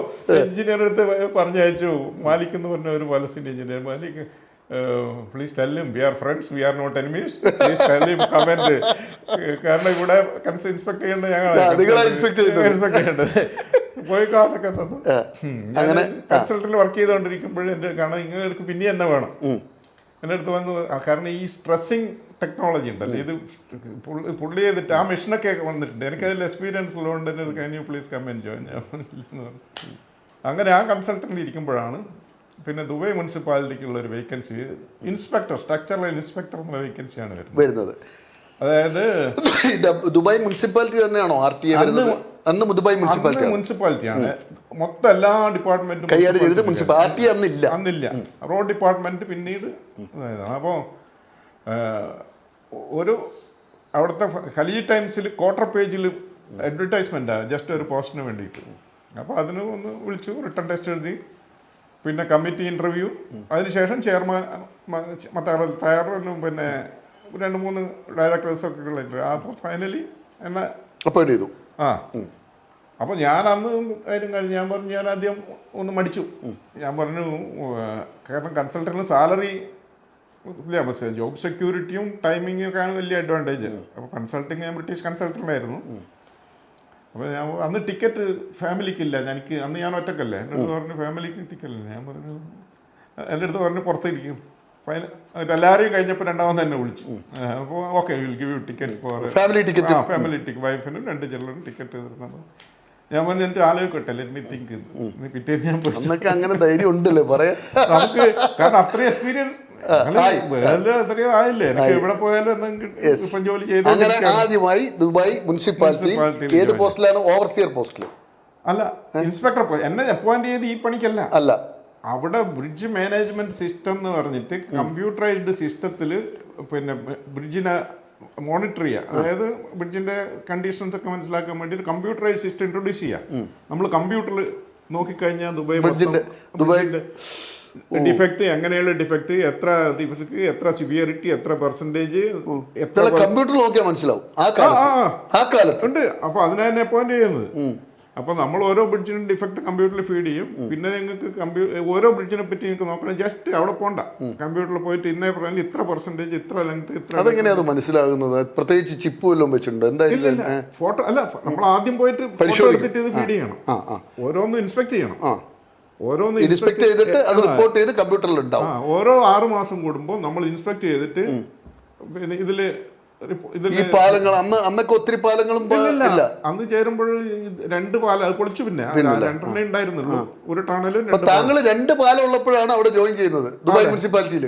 എഞ്ചിനീയർ അടുത്ത് പറഞ്ഞയച്ചു, മാലിക് എന്ന് പറഞ്ഞ ഒരു Palestine engineer, Malik please tell him we are friends, we are not enemies, please tell him comment. കാരണം ഇവിടെ ഇൻസ്പെക്ട് ചെയ്യേണ്ട ഞങ്ങളാണ് ഇൻസ്പെക്ട് ചെയ്യേണ്ടത്. പോയി ക്ലാസ്സൊക്കെ തന്നു. അങ്ങനെ കൺസൾട്ടന്റിൽ വർക്ക് ചെയ്തുകൊണ്ടിരിക്കുമ്പോഴും എൻ്റെ കാണാൻ നിങ്ങൾക്ക് പിന്നെ എന്നെ വേണം എൻ്റെ അടുത്ത് വന്ന്. കാരണം ഈ സ്ട്രെസ്സിങ് ടെക്നോളജി ഉണ്ടല്ലോ, ഇത് പുള്ളി ചെയ്തിട്ട് ആ മെഷീനൊക്കെ വന്നിട്ടുണ്ട്, എനിക്കതിൽ എക്സ്പീരിയൻസ് ഉള്ളതുകൊണ്ട് എൻ്റെ can you please come and join. അങ്ങനെ ആ കൺസൾട്ടൻ്റ് ഇരിക്കുമ്പോഴാണ് പിന്നെ ദുബായ് മുനിസിപ്പാലിറ്റിക്കുള്ള ഒരു വേക്കൻസി, ഇൻസ്പെക്ടർ, സ്ട്രക്ചറൽ ഇൻസ്പെക്ടർ എന്നുള്ള വേക്കൻസിയാണ് വരുന്നത്. അതായത് ദുബായ് മുനിസിപ്പാലിറ്റി തന്നെയാണോ RTA വരുന്നത്? അന്ന് ദുബായ് മുനിസിപ്പാലിറ്റിയാണ് മൊത്തം എല്ലാ ഡിപ്പാർട്ട്മെന്റും കൈകാര്യം ചെയ്തിട്ട് RTA അന്നില്ല. റോഡ് ഡിപ്പാർട്ട്മെന്റ് പിന്നീട്. അപ്പോൾ ഒരു അവിടുത്തെ ഖലീജ് ടൈംസിൽ ക്വാർട്ടർ പേജിൽ അഡ്വർടൈസ്മെന്റാണ് ജസ്റ്റ് ഒരു പോസ്റ്റിന് വേണ്ടിയിട്ട്. അപ്പോൾ അതിന് ഒന്ന് വിളിച്ചു, റിട്ടേൺ ടെസ്റ്റ് എഴുതി, പിന്നെ കമ്മിറ്റി ഇൻ്റർവ്യൂ, അതിനുശേഷം ചെയർമാൻ തയ്യാറും പിന്നെ 2-3 ഡയറക്ടേഴ്സൊക്കെ ഉള്ള ഇൻ്റർവ്യൂ. അപ്പോൾ ഫൈനലി എന്നെ അപ്പോയിന്റ് ചെയ്തു. അപ്പോൾ ഞാൻ അന്ന് കാര്യം കഴിഞ്ഞ് ഞാൻ പറഞ്ഞു, ഞാൻ ആദ്യം ഒന്ന് മടിച്ചു. ഞാൻ പറഞ്ഞു, കാരണം കൺസൾട്ടന്റിന് സാലറി ഇല്ല, പക്ഷേ ജോബ് സെക്യൂരിറ്റിയും ടൈമിങ്ങും ഒക്കെയാണ് വലിയ അഡ്വാൻറ്റേജ്. അപ്പോൾ കൺസൾട്ടിങ് ഞാൻ ബ്രിട്ടീഷ് കൺസൾട്ടൻ്റായിരുന്നു. അപ്പോൾ ഞാൻ അന്ന് ടിക്കറ്റ് ഫാമിലിക്കില്ല, എനിക്ക് അന്ന് ഞാൻ ഒറ്റക്കല്ലേ. എൻ്റെ അടുത്ത് പറഞ്ഞു ഫാമിലിക്ക് ടിക്കറ്റില്ല. ഞാൻ പറഞ്ഞു, എൻ്റെ അടുത്ത് പറഞ്ഞു പുറത്തിരിക്കും. എല്ലാവരെയും കഴിഞ്ഞപ്പോൾ രണ്ടാമത് തന്നെ വിളിച്ചു. അപ്പോൾ okay will give you ticket for family ticket, വൈഫിനും 2 ചിൽഡ്രനും ടിക്കറ്റ് ചെയ്തിരുന്നത്. ഞാൻ പറഞ്ഞു എനിക്ക് ആലോചിക്കട്ടെ, ലെറ്റ് മീ തിങ്ക്. പിറ്റേന്ന് ഞാൻ പോയി. അങ്ങനെ ധൈര്യം ഉണ്ടല്ലോ പറയാ നമുക്ക്, കാരണം അത്രയും എക്സ്പീരിയൻസ് എത്രയോ ആയില്ലേ, എനിക്ക് എവിടെ പോയാലും ഇപ്പം ജോലി ചെയ്തു. ആദ്യമായി ദുബായ് മുനിസിപ്പാലിറ്റി ഏത് പോസ്റ്റിലാണ്? ഓവർസിയർ പോസ്റ്റിൽ അല്ല, ഇൻസ്പെക്ടർ. എന്നെ അപ്പോയിന്റ് ചെയ്ത് ഈ പണിക്കല്ല, അല്ല, അവിടെ ബ്രിഡ്ജ് മാനേജ്മെന്റ് സിസ്റ്റം എന്ന് പറഞ്ഞിട്ട് കമ്പ്യൂട്ടറൈസ്ഡ് സിസ്റ്റത്തിൽ പിന്നെ ബ്രിഡ്ജിനെ മോണിറ്റർ ചെയ്യുക. അതായത് ബ്രിഡ്ജിന്റെ കണ്ടീഷൻസ് ഒക്കെ മനസ്സിലാക്കാൻ വേണ്ടി ഒരു കമ്പ്യൂട്ടറൈസ്ഡ് സിസ്റ്റം ഇൻട്രൊഡ്യൂസ് ചെയ്യുക. നമ്മൾ കമ്പ്യൂട്ടറിൽ നോക്കിക്കഴിഞ്ഞാൽ ദുബായിന്റെ ഡിഫക്റ്റ്, എങ്ങനെയുള്ള ഡിഫക്റ്റ്, എത്ര സിവിയറിറ്റി, എത്ര പെർസെന്റേജ്, എത്ര കമ്പ്യൂട്ടറിൽ നോക്കിയാൽ മനസ്സിലാവും ആ കാലത്തുണ്ട്. അപ്പൊ അതിനെ തന്നെ അപ്പോയിന്റ് ചെയ്യുന്നത്. അപ്പോൾ നമ്മൾ ഓരോ ബ്രിഡ്ജിനും ഡിഫക്റ്റ് കമ്പ്യൂട്ടറിൽ ഫീഡ് ചെയ്യും. പിന്നെ നിങ്ങൾക്ക് ഓരോ ബ്രിഡ്ജിനെ പറ്റി നിങ്ങൾക്ക് നോക്കണം, ജസ്റ്റ് അവിടെ പോണ്ട, കമ്പ്യൂട്ടറിൽ പോയിട്ട് ഇന്നേ പറഞ്ഞാൽ ഇത്ര പെർസെന്റേജ്, ഇത്ര ലെങ്ത്, ഇത്ര. അതെങ്ങനെയാണ് മനസ്സിലാകുന്നത്? പ്രത്യേകിച്ച് ചിപ്പ് വല്ലതും വെച്ചിട്ടുണ്ട്? എന്തായാലും ഫോട്ടോ അല്ല, നമ്മൾ ആദ്യം പോയിട്ട് പരിശോധിച്ചിട്ട് ഇത് ഫീഡ് ചെയ്യണം, ഓരോന്നും ഇൻസ്പെക്ട് ചെയ്യണം, ഓരോന്ന് ഇൻസ്പെക്ട് ചെയ്തിട്ട് അത് റിപ്പോർട്ട് ചെയ്ത് കമ്പ്യൂട്ടറിൽ ഉണ്ടാവും. ഓരോ 6 മാസം കൂടുമ്പോൾ നമ്മൾ ഇൻസ്പെക്ട് ചെയ്തിട്ട് പിന്നെ ഇതില് ഈ പാലങ്ങൾ അന്നൊക്കെ ഒത്തിരി പാലങ്ങളും ഇല്ല. അന്ന് ചേരുമ്പോൾ 2 പാലം അത് പൊളിച്ചു, പിന്നെ 2 ഉണ്ടായിരുന്നുള്ളൂ, ഒരു ടണലും. താങ്കൾ 2 പാലം ഉള്ളപ്പോഴാണ് അവിടെ ജോയിൻ ചെയ്യുന്നത് ദുബായ് മുനിസിപ്പാലിറ്റിയിൽ.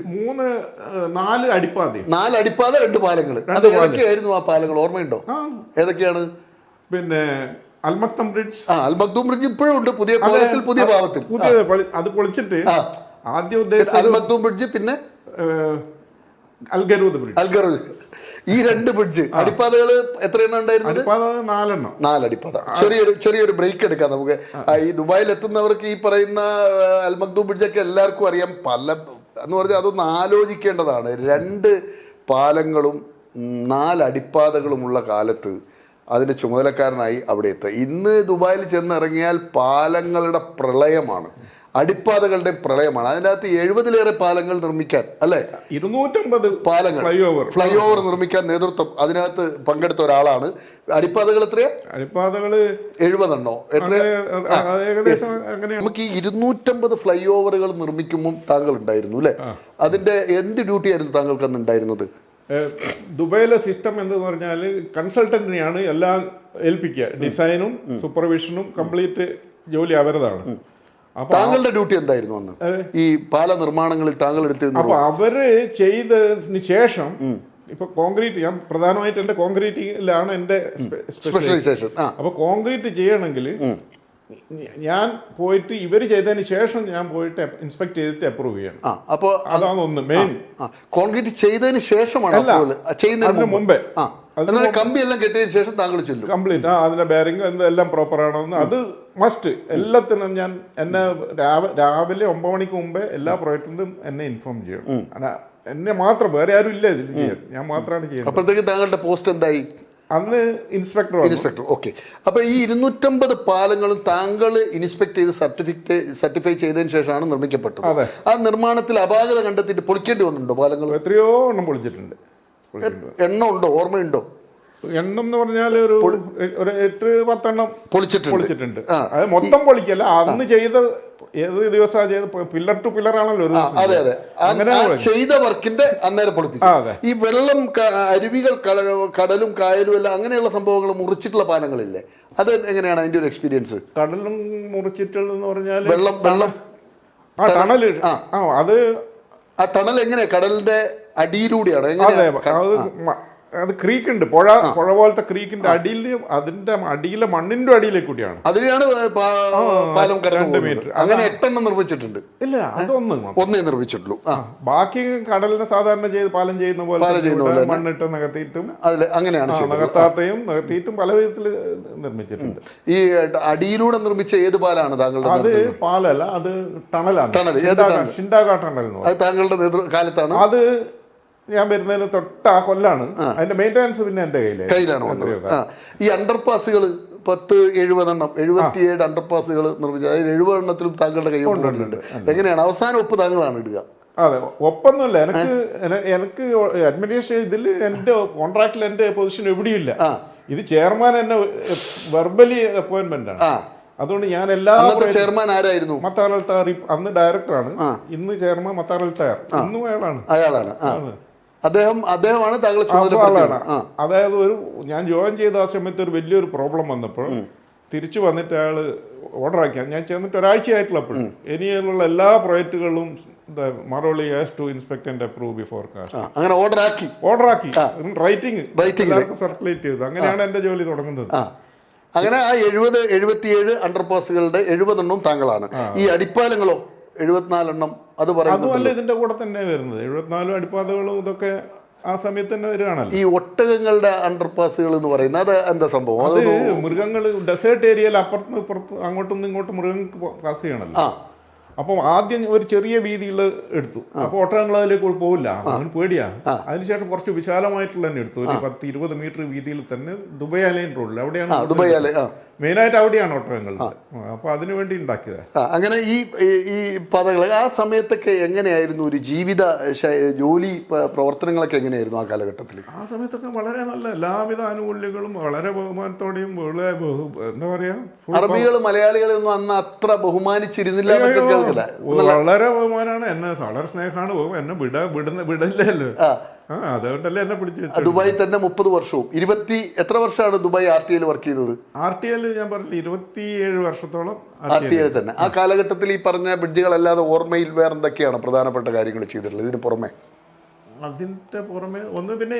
4 അടിപ്പാത, 2 പാലങ്ങൾ. അത് ഏതൊക്കെയായിരുന്നു ആ പാലങ്ങൾ? ഓർമ്മയുണ്ടോ? ഏതൊക്കെയാണ്? പിന്നെ അൽമക്തം ബ്രിഡ്ജ്. അൽമക്തൂം ബ്രിഡ്ജ് ഇപ്പോഴും ഉണ്ട്, പുതിയ കോലത്തിൽ, പുതിയ ഭാവത്തിൽ. അത് പൊളിച്ചിട്ട് ആദ്യം ഉദ്ദേശിച്ചത് അൽമക്തൂം ബ്രിഡ്ജ്, പിന്നെ അൽഗറൂദ് ബ്രിഡ്ജ്. ഈ 2 ബ്രിഡ്ജ് അടിപ്പാതകൾ എത്ര എണ്ണം ഉണ്ടായിരുന്നത്? 4 അടിപ്പാത. ചെറിയൊരു ബ്രേക്ക് എടുക്കാം നമുക്ക്. ഈ ദുബായിൽ എത്തുന്നവർക്ക് ഈ പറയുന്ന അൽമക്തൂം ബ്രിഡ്ജൊക്കെ എല്ലാവർക്കും അറിയാം. എന്ന് പറഞ്ഞാൽ അതൊന്ന് ആലോചിക്കേണ്ടതാണ്. 2 പാലങ്ങളും 4 അടിപ്പാതകളുമുള്ള കാലത്ത് അതിൻ്റെ ചുമതലക്കാരനായി അവിടെ എത്തുക. ഇന്ന് ദുബായിൽ ചെന്നിറങ്ങിയാൽ പാലങ്ങളുടെ പ്രളയമാണ്, അടിപ്പാതകളുടെ പ്രളയമാണ്. അതിനകത്ത് 70-ലേറെ പാലങ്ങൾ നിർമ്മിക്കാൻ, അല്ലെ, 250 പാലങ്ങൾ, ഫ്ലൈ ഓവർ നിർമ്മിക്കാൻ നേതൃത്വം അതിനകത്ത് പങ്കെടുത്ത ഒരാളാണ്. അടിപ്പാതകൾ എത്രയാ? അടിപ്പാതകൾ 70 എണ്ണോ? നമുക്ക് ഈ 250 ഫ്ലൈ ഓവറുകൾ നിർമ്മിക്കുമ്പോൾ താങ്കൾ ഉണ്ടായിരുന്നു, അല്ലെ? അതിന്റെ എന്ത് ഡ്യൂട്ടി ആയിരുന്നു താങ്കൾക്ക് അന്ന് ഉണ്ടായിരുന്നത്? ദുബൈയിലെ സിസ്റ്റം എന്ന് പറഞ്ഞാൽ കൺസൾട്ടന്റിനെയാണ് എല്ലാം ഏൽപ്പിക്കുക. ഡിസൈനും സൂപ്പർവിഷനും കംപ്ലീറ്റ് ജോലി അവരതാണ്. താങ്കളുടെ ഡ്യൂട്ടി എന്തായിരുന്നു അന്ന് ഈ പാല നിർമ്മാണങ്ങളിൽ താങ്കൾ എടുത്തിരുന്നത്? അപ്പൊ അവര് ചെയ്തതിന് ശേഷം ഇപ്പൊ കോൺക്രീറ്റ്, ഞാൻ പ്രധാനമായിട്ട് എന്റെ കോൺക്രീറ്റിലാണ് എന്റെ സ്പെഷ്യലൈസേഷൻ. അപ്പൊ കോൺക്രീറ്റ് ചെയ്യണമെങ്കിൽ ഞാൻ പോയിട്ട് ഇവര് ചെയ്തതിന് ശേഷം ഞാൻ പോയിട്ട് ഇൻസ്പെക്ട് ചെയ്തിട്ട് അപ്രൂവ് ചെയ്യണം. അപ്പൊ അതാണ് ഒന്ന് മെയിൻ. കോൺക്രീറ്റ് ചെയ്തതിന് ശേഷമാണ് ചെയ്യുന്നതിന് മുമ്പേ കമ്പി എല്ലാം കെട്ടിയതിന് ശേഷം താങ്കൾ ചെല്ലും കംപ്ലീറ്റ്. അതിന്റെ ബെയറിംഗ് എല്ലാം പ്രോപ്പർ ആണോ എന്ന് അത് മസ്റ്റ്. എല്ലാത്തിനും എന്നെ രാവിലെ 9 മണിക്ക് മുമ്പേ എല്ലാ പ്രോജക്റ്റിനും എന്നെ ഇൻഫോം ചെയ്യണം. എന്നെ മാത്രം, വേറെ ആരും ഇല്ല ഇതിൽ ചെയ്യാൻ, ഞാൻ മാത്രമാണ് ചെയ്യുന്നത്. അപ്പോഴത്തേക്ക് താങ്കളുടെ പോസ്റ്റ് എന്തായി? അന്ന് ഇൻസ്പെക്ടർ. ഓക്കെ. അപ്പൊ ഈ 250 പാലങ്ങളും താങ്കൾ ഇൻസ്പെക്ട് ചെയ്ത് സർട്ടിഫൈ ചെയ്തതിന് ശേഷമാണ് നിർമ്മിക്കപ്പെട്ടത്. അതെ. ആ നിർമ്മാണത്തിൽ അപാകത കണ്ടെത്തിയിട്ട് പൊളിക്കേണ്ടി വന്നിട്ടുണ്ടോ പാലങ്ങൾ? എത്രയോ എണ്ണം പൊളിച്ചിട്ടുണ്ട്. എണ്ണം ഉണ്ടോ, ഓർമ്മയുണ്ടോ? എണ്ണം എന്ന് പറഞ്ഞാൽ ഒരു 8-10 എണ്ണം പൊളിച്ചിട്ടുണ്ട്. അത് മൊത്തം പൊളിക്കല്ല, അന്ന് ചെയ്ത ഏത് ദിവസമാണ് ചെയ്ത് പില്ലർ ടു പില്ലർ ആണല്ലോ. അതെ അതെ, ചെയ്ത വർക്കിന്റെ അന്നേരം പൊളിപ്പിക്കും. ഈ വെള്ളം, അരുവികൾ, കടലും കായലും എല്ലാം അങ്ങനെയുള്ള സംഭവങ്ങൾ മുറിച്ചിട്ടുള്ള പാലങ്ങളില്ലേ, അത് എങ്ങനെയാണ് അതിന്റെ ഒരു എക്സ്പീരിയൻസ്? കടലും മുറിച്ചിട്ടുള്ളതെന്ന് പറഞ്ഞാൽ വെള്ളം ടണല്. അത് ആ ടണൽ എങ്ങനെയാ? കടലിന്റെ അടിയിലൂടെയാണ്? അത് ക്രീക്ക് ഉണ്ട്, പുഴ പോലത്തെ ക്രീക്കിന്റെ അടിയിൽ, അതിന്റെ അടിയിലെ മണ്ണിന്റെ അടിയിലേക്ക് കൂടിയാണ്. അതിലാണ് പാലം കടന്നു മീറ്റർ. അങ്ങനെ 8 എണ്ണം നിർമ്മിച്ചിട്ടുണ്ട്. ഇല്ല, ഒന്നേ നിർമ്മിച്ചിട്ടുള്ളൂ. ബാക്കി കടലിനെ സാധാരണ പാലം ചെയ്യുന്ന പോലെ മണ്ണിട്ട് നികത്തിയിട്ടും അങ്ങനെയാണ് നികത്താത്തയും നികത്തിയിട്ടും പല വിധത്തിൽ നിർമ്മിച്ചിട്ടുണ്ട്. ഈ അടിയിലൂടെ നിർമ്മിച്ച ഏത് പാലാണ് താങ്കളുടെ? അത് പാലല്ല, അത് ടണലാണ്. ഷിൻഡാഗ ടണൽ. അത് താങ്കളുടെ കാലത്താണ്? അത് ഞാൻ വരുന്നതിന് തൊട്ട് ആ കൊല്ലാണ്. അതിന്റെ മെയിൻ്റെനൻസ് പിന്നെ എന്റെ കയ്യിലാണ് വന്നത്. ഈ അണ്ടർപാസുകൾ 10-70 എണ്ണം, 77 അണ്ടർപാസുകൾ നിർമ്മിച്ചത്. അതിൽ 70 എണ്ണത്തിലും താങ്കളുടെ കൈ കൊണ്ടുവന്നിട്ടുണ്ട്. എങ്ങനെയാണ് അവസാന ഒപ്പ് താങ്കളാണ് ഇടുക? അതെ, ഒപ്പൊന്നുമില്ല. എനിക്ക് അഡ്മിനിസ്ട്രേഷൻ ഇതിൽ എന്റെ കോൺട്രാക്റ്റിൽ എന്റെ പൊസിഷൻ എവിടെയില്ല. ഇത് ചെയർമാൻ എന്നെ വെർബലി അപ്പോയിന്റ്മെന്റ് ആണ്. അതുകൊണ്ട് ഞാൻ എല്ലാ ചെയർമാൻ ആരായിരുന്നു? മത്താർ അൽ താർ. അന്ന് ഡയറക്ടറാണ്, ഇന്ന് ചെയർമാൻ മത്താർ അൽ താർ. ഇന്നും അയാളാണ്. അദ്ദേഹമാണ് താങ്കൾ ചുമതലയാണ്. അതായത് ഞാൻ ജോയിൻ ചെയ്ത ആ സമയത്ത് ഒരു വലിയൊരു പ്രോബ്ലം വന്നപ്പോൾ തിരിച്ചു വന്നിട്ട് അയാൾ ഓർഡർ ആക്കിയാണ്. ഞാൻ ചെന്നിട്ട് ഒരാഴ്ചയായിട്ടുള്ളപ്പോൾ ഇനിയുള്ള എല്ലാ പ്രോജക്റ്റുകളും Maroli has to inspect and approve before cast. അങ്ങനെ ഓർഡർ ആക്കി റൈറ്റിംഗ് സർക്കുലേറ്റ് ചെയ്തു. അങ്ങനെയാണ് എന്റെ ജോലി തുടങ്ങുന്നത്. അങ്ങനെ ആ 77 അണ്ടർപാസുകളുടെ 70 എണ്ണവും താങ്കളാണ്. ഈ അടിപ്പാലങ്ങളോ 74 എണ്ണം? അതുമല്ല, ഇതിന്റെ കൂടെ തന്നെ വരുന്നത് 74 അടിപ്പാതകളും ഇതൊക്കെ ആ സമയത്ത് തന്നെ വരികയാണല്ലോ. ഈ ഒട്ടകങ്ങളുടെ അണ്ടർപാസുകൾ എന്ന് പറയുന്നത് അത് എന്താ സംഭവം? അത് മൃഗങ്ങൾ ഡെസേർട്ട് ഏരിയയിൽ അപ്പുറത്തും ഇപ്പുറത്തും അങ്ങോട്ടും ഇങ്ങോട്ടും മൃഗങ്ങൾക്ക് പാസ് ചെയ്യണല്ലോ. അപ്പം ആദ്യം ഒരു ചെറിയ വീതിയിൽ എടുത്തു. അപ്പൊ ഒട്ടകങ്ങൾ അതിലേക്ക് പോവില്ല, അവന് പേടിയാ. അതിനുശേഷം കുറച്ച് വിശാലമായിട്ടുള്ള തന്നെ എടുത്തു. ഒരു 10-20 മീറ്റർ വീതിയിൽ തന്നെ ദുബായ് അലൈൻ റോഡിൽ, അവിടെയാണ് മെയിനായിട്ട്, അവിടെയാണ് ഒട്ടകങ്ങൾ. അപ്പൊ അതിനു വേണ്ടി ഉണ്ടാക്കിയത്. അങ്ങനെ ഈ പാതകൾ ആ സമയത്തൊക്കെ എങ്ങനെയായിരുന്നു? ഒരു ജീവിത ജോലി പ്രവർത്തനങ്ങളൊക്കെ എങ്ങനെയായിരുന്നു ആ കാലഘട്ടത്തിൽ? ആ സമയത്തൊക്കെ വളരെ നല്ല എല്ലാവിധ ആനുകൂല്യങ്ങളും വളരെ ബഹുമാനത്തോടെയും എന്താ പറയാ, അറബികളും മലയാളികളും ഒന്നും അന്ന് അത്ര ബഹുമാനിച്ചിരുന്നില്ല. വളരെ ബഹുമാനാണ്, എന്നെ വളരെ സ്നേഹമാണ്. എന്നെ വിടില്ലല്ലോ. അതുകൊണ്ടല്ലേ എന്നെ പിടിച്ചു വെച്ചത്. ദുബായി തന്നെ 30 വർഷവും എത്ര വർഷമാണ് ദുബായ് RTL വർക്ക് ചെയ്തത്? RTL ഞാൻ പറഞ്ഞില്ല, 27 വർഷത്തോളം RTL തന്നെ. ആ കാലഘട്ടത്തിൽ ഈ പറഞ്ഞ ബ്രിഡ്ജുകളല്ലാതെ ഓർമ്മയിൽ വേറെ എന്തൊക്കെയാണ് പ്രധാനപ്പെട്ട കാര്യങ്ങൾ ചെയ്തിട്ടുള്ളത് ഇതിന് പുറമെ? അതിന്റെ പുറമെ പിന്നെ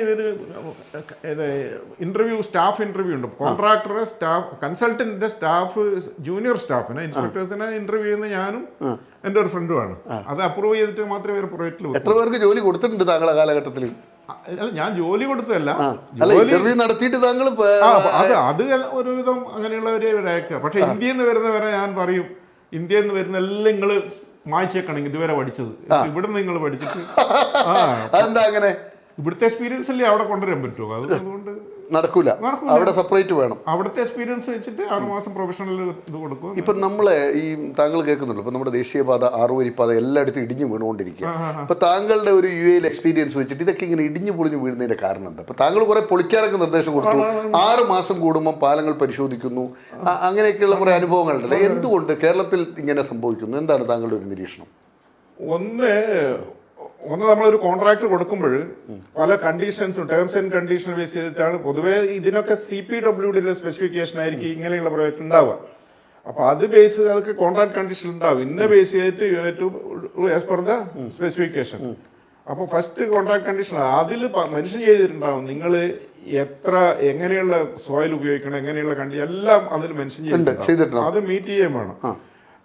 സ്റ്റാഫ് ഇന്റർവ്യൂ ഉണ്ട്. കോൺട്രാക്ടറെ, സ്റ്റാഫ്, കൺസൾട്ടന്റിന്റെ സ്റ്റാഫ്, ജൂനിയർ സ്റ്റാഫിനെ, ഇൻസ്പെക്ടേഴ്സിനെ ഇന്റർവ്യൂ ചെയ്യുന്ന ഞാനും എന്റെ ഒരു ഫ്രണ്ടുമാണ്. അത് അപ്രൂവ് ചെയ്തിട്ട് മാത്രമേ ഒരു പ്രോജക്റ്റിൽ. എത്ര പേർക്ക് ജോലി കൊടുത്തിട്ടുണ്ട് താങ്കളുടെ കാലഘട്ടത്തിൽ? ഞാൻ ജോലി കൊടുത്തതല്ല, ഇന്റർവ്യൂ നടത്തിയിട്ട് താങ്കൾ അത് ഒരുവിധം അങ്ങനെയുള്ളവരെ അയക്കുക. പക്ഷെ ഇന്ത്യയിൽ നിന്ന് വരുന്നവരെ ഞാൻ പറയും, ഇന്ത്യയിൽ നിന്ന് വരുന്ന എല്ലാം നിങ്ങള് മായ്ച്ചേക്കണെങ്കിൽ ഇതുവരെ പഠിച്ചത് ഇവിടെ നിങ്ങൾ പഠിച്ചിട്ട് അതെന്താ അങ്ങനെ? ഇവിടുത്തെ എക്സ്പീരിയൻസ് അല്ലേ അവിടെ കൊണ്ടുവരാൻ പറ്റുമോ? അതുകൊണ്ട് നടക്കൂല, അവിടെ സെപ്പറേറ്റ് വേണം. അവിടുത്തെ എക്സ്പീരിയൻസ് വെച്ചിട്ട് 6 മാസം പ്രൊഫഷണൽ ഇത് കൊടുക്കും. ഇപ്പൊ നമ്മളെ ഈ താങ്കൾ കേൾക്കുന്നുള്ളൂ, ഇപ്പൊ നമ്മുടെ ദേശീയപാത, 6 വരിപ്പാത എല്ലായിടത്തും ഇടിഞ്ഞു വീണുകൊണ്ടിരിക്കുക. അപ്പൊ താങ്കളുടെ ഒരു UAE എക്സ്പീരിയൻസ് വെച്ചിട്ട് ഇതൊക്കെ ഇങ്ങനെ ഇടിഞ്ഞു പൊളിഞ്ഞു വീഴുന്നതിന്റെ കാരണം എന്താ? അപ്പൊ താങ്കൾ കുറെ പൊളിക്കാനൊക്കെ നിർദ്ദേശം കൊടുത്തു, 6 മാസം കൂടുമ്പോൾ പാലങ്ങൾ പരിശോധിക്കുന്നു, അങ്ങനെയൊക്കെയുള്ള കുറെ അനുഭവങ്ങളുണ്ട്. എന്തുകൊണ്ട് കേരളത്തിൽ ഇങ്ങനെ സംഭവിക്കുന്നു? എന്താണ് താങ്കളുടെ ഒരു നിരീക്ഷണം? ഒന്ന് നമ്മളൊരു കോൺട്രാക്ട് കൊടുക്കുമ്പോൾ പല കണ്ടീഷൻസും, ടേംസ് ആൻഡ് കണ്ടീഷൻ ബേസ് ചെയ്തിട്ടാണ് പൊതുവെ ഇതിനൊക്കെ CPWD സ്പെസിഫിക്കേഷൻ ആയിരിക്കും ഇങ്ങനെയുള്ള പ്രോജക്റ്റ് ഉണ്ടാവുക. അപ്പൊ അത് ബേസ്, അതൊക്കെ കോൺട്രാക്ട് കണ്ടീഷൻ ഉണ്ടാവും. ഇന്ന ബേസ് ചെയ്തിട്ട് ആസ് പെർ ദ സ്പെസിഫിക്കേഷൻ. അപ്പൊ ഫസ്റ്റ് കോൺട്രാക്ട് കണ്ടീഷൻ അതിൽ മെൻഷൻ ചെയ്തിട്ടുണ്ടാവും നിങ്ങൾ എങ്ങനെയുള്ള സോയിൽ ഉപയോഗിക്കണം, എങ്ങനെയുള്ള കണ്ടീഷൻ എല്ലാം അതിൽ മെൻഷൻ ചെയ്തിട്ടുണ്ടാവും. അത് മീറ്റ് ചെയ്യാൻ വേണം.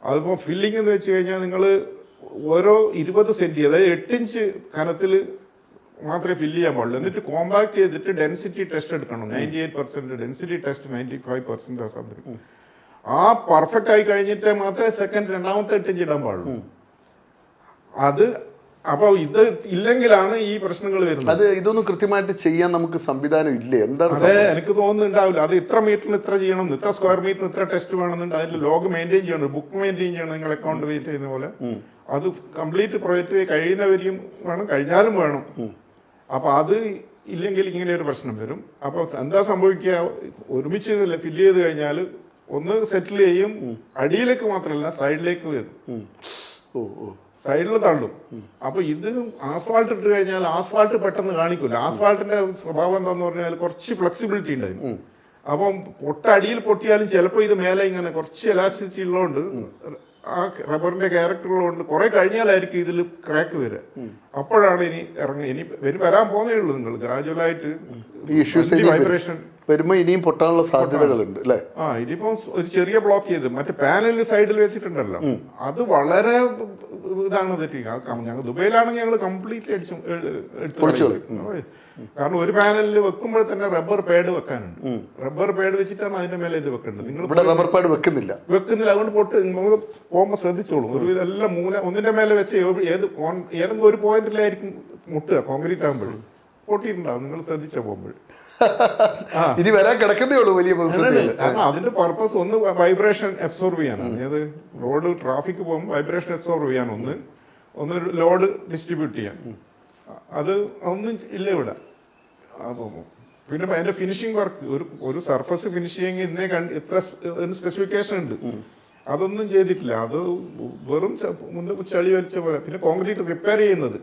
അതിപ്പോ ഫില്ലിംഗ് എന്ന് വെച്ച് കഴിഞ്ഞാൽ നിങ്ങൾ ഓരോ 20 സെന്റി, അതായത് 8 ഇഞ്ച് കനത്തിൽ മാത്രമേ ഫില്ല് ചെയ്യാൻ പാടുള്ളൂ. എന്നിട്ട് കോമ്പാക്ട് ചെയ്തിട്ട് ഡെൻസിറ്റി ടെസ്റ്റ് എടുക്കണം. 98% ഡെൻസിറ്റി ടെസ്റ്റ്, 95% സംതിങ്. ആ പെർഫെക്റ്റ് ആയി കഴിഞ്ഞിട്ട് മാത്രമേ രണ്ടാമത്തെ 8 ഇഞ്ച് ഇടാൻ പാടുള്ളൂ. അത് അപ്പോൾ ഇത് ഇല്ലെങ്കിലാണ് ഈ പ്രശ്നങ്ങൾ വരുന്നത്. അത് ഇതൊന്നും കൃത്യമായിട്ട് ചെയ്യാൻ നമുക്ക് സംവിധാനം ഇല്ലേ? എന്താണ് അതെ, എനിക്ക് തോന്നുന്നുണ്ടാവില്ല. അത് ഇത്ര മീറ്ററിന് ഇത്ര ചെയ്യണം, ഇത്ര സ്ക്വയർ മീറ്ററിന് ഇത്ര ടെസ്റ്റ് വേണമെന്നുണ്ട്. അതിൽ ലോഗ് മെയിൻറ്റെയിൻ ചെയ്യണം, ബുക്ക് മെയിൻറ്റെയിൻ ചെയ്യണം, നിങ്ങൾ അക്കൗണ്ട് വെയിറ്റ് ചെയ്യുന്ന പോലെ. അത് കംപ്ലീറ്റ് പ്രൊജക്റ്റ് കഴിയുന്നവരെയും വേണം, കഴിഞ്ഞാലും വേണം. അപ്പൊ അത് ഇല്ലെങ്കിൽ ഇങ്ങനെ ഒരു പ്രശ്നം വരും. അപ്പൊ എന്താ സംഭവിക്കുക, ഒരുമിച്ച് ഫില്ല് ചെയ്ത് കഴിഞ്ഞാൽ ഒന്ന് സെറ്റിൽ ചെയ്യും, അടിയിലേക്ക് മാത്രമല്ല സൈഡിലേക്ക് വരും, സൈഡിൽ തള്ളും. അപ്പൊ ഇത് ആസ്ഫാൾട്ട് ഇട്ട് കഴിഞ്ഞാൽ ആസ്ഫാൾട്ട് പെട്ടെന്ന് കാണിക്കില്ല. ആസ്ഫാൾട്ടിന്റെ സ്വഭാവം എന്താന്ന് പറഞ്ഞാൽ കുറച്ച് ഫ്ലെക്സിബിലിറ്റി ഉണ്ടായിരുന്നു. അപ്പം അടിയിൽ പൊട്ടിയാലും ചിലപ്പോൾ ഇത് മേലെ ഇങ്ങനെ കുറച്ച് എലാസ്റ്റിസിറ്റി ഉള്ളതുകൊണ്ട്, ആ റബ്ബറിന്റെ ക്യാരക്ടർ ഉള്ളതുകൊണ്ട് കുറെ കഴിഞ്ഞാലായിരിക്കും ഇതിൽ ക്രാക്ക് വരിക. അപ്പോഴാണ് ഇനി വരാൻ പോകുന്നേ ഉള്ളൂ. നിങ്ങൾ ഗ്രാജുവലായിട്ട് ഈ ഇഷ്യൂസ് വൈബ്രേഷൻ വരുമ്പോ ഇനിയും പൊട്ടാനുള്ള സാധ്യതകളുണ്ട് അല്ലെ? ഇതിപ്പം ഒരു ചെറിയ ബ്ലോക്ക് ചെയ്ത് മറ്റേ പാനലിൽ സൈഡിൽ വെച്ചിട്ടുണ്ടല്ലോ, അത് വളരെ ഇതാണ് തെറ്റിക്കുക. ഞങ്ങൾ ദുബൈയിലാണെങ്കിൽ ഞങ്ങൾ കംപ്ലീറ്റ്ലി എടുത്തു. കാരണം ഒരു പാനലിൽ വെക്കുമ്പോൾ തന്നെ റബ്ബർ പാഡ് വെക്കാനുണ്ട്. റബ്ബർ പാഡ് വെച്ചിട്ടാണ് അതിന്റെ മേലെ ഇത് വെക്കേണ്ടത്. നിങ്ങൾ റബ്ബർ പാഡ് വെക്കുന്നില്ല. അതുകൊണ്ട് പൊട്ട് നമ്മൾ പോകുമ്പോൾ ശ്രദ്ധിച്ചോളൂ. ഒരു ഇതെല്ലാം ഒന്നിന്റെ മേലെ വെച്ച് ഏതെങ്കിലും ഒരു പോയിന്റിലായിരിക്കും മുട്ടുക. കോൺക്രീറ്റ് ആകുമ്പോൾ പൊട്ടിയിട്ടുണ്ടാവും, നിങ്ങൾ ശ്രദ്ധിച്ച പോകുമ്പോൾ. ഇനി വരാൻ കിടക്കുന്നേ ഉള്ളൂ വലിയ അതിന്റെ പർപ്പസ് ഒന്ന് വൈബ്രേഷൻ അബ്സോർവ് ചെയ്യാനാണ്. അതായത് റോഡ് ട്രാഫിക് പോകുമ്പോൾ വൈബ്രേഷൻ അബ്സോർവ് ചെയ്യാൻ, ഒന്ന് ലോഡ് ഡിസ്ട്രിബ്യൂട്ട് ചെയ്യാൻ. അത് ഒന്നും ഇല്ല ഇവിടെ. പിന്നെ അതിന്റെ ഫിനിഷിംഗ് വർക്ക്, ഒരു സർഫസ് ഫിനിഷ് ചെയ്യെങ്കിൽ ഇന്നേ എത്ര സ്പെസിഫിക്കേഷൻ ഉണ്ട്, അതൊന്നും ചെയ്തിട്ടില്ല. അത് വെറും ചളി വലിച്ച പോലെ. പിന്നെ കോൺക്രീറ്റ് റിപ്പയർ ചെയ്യുന്നത്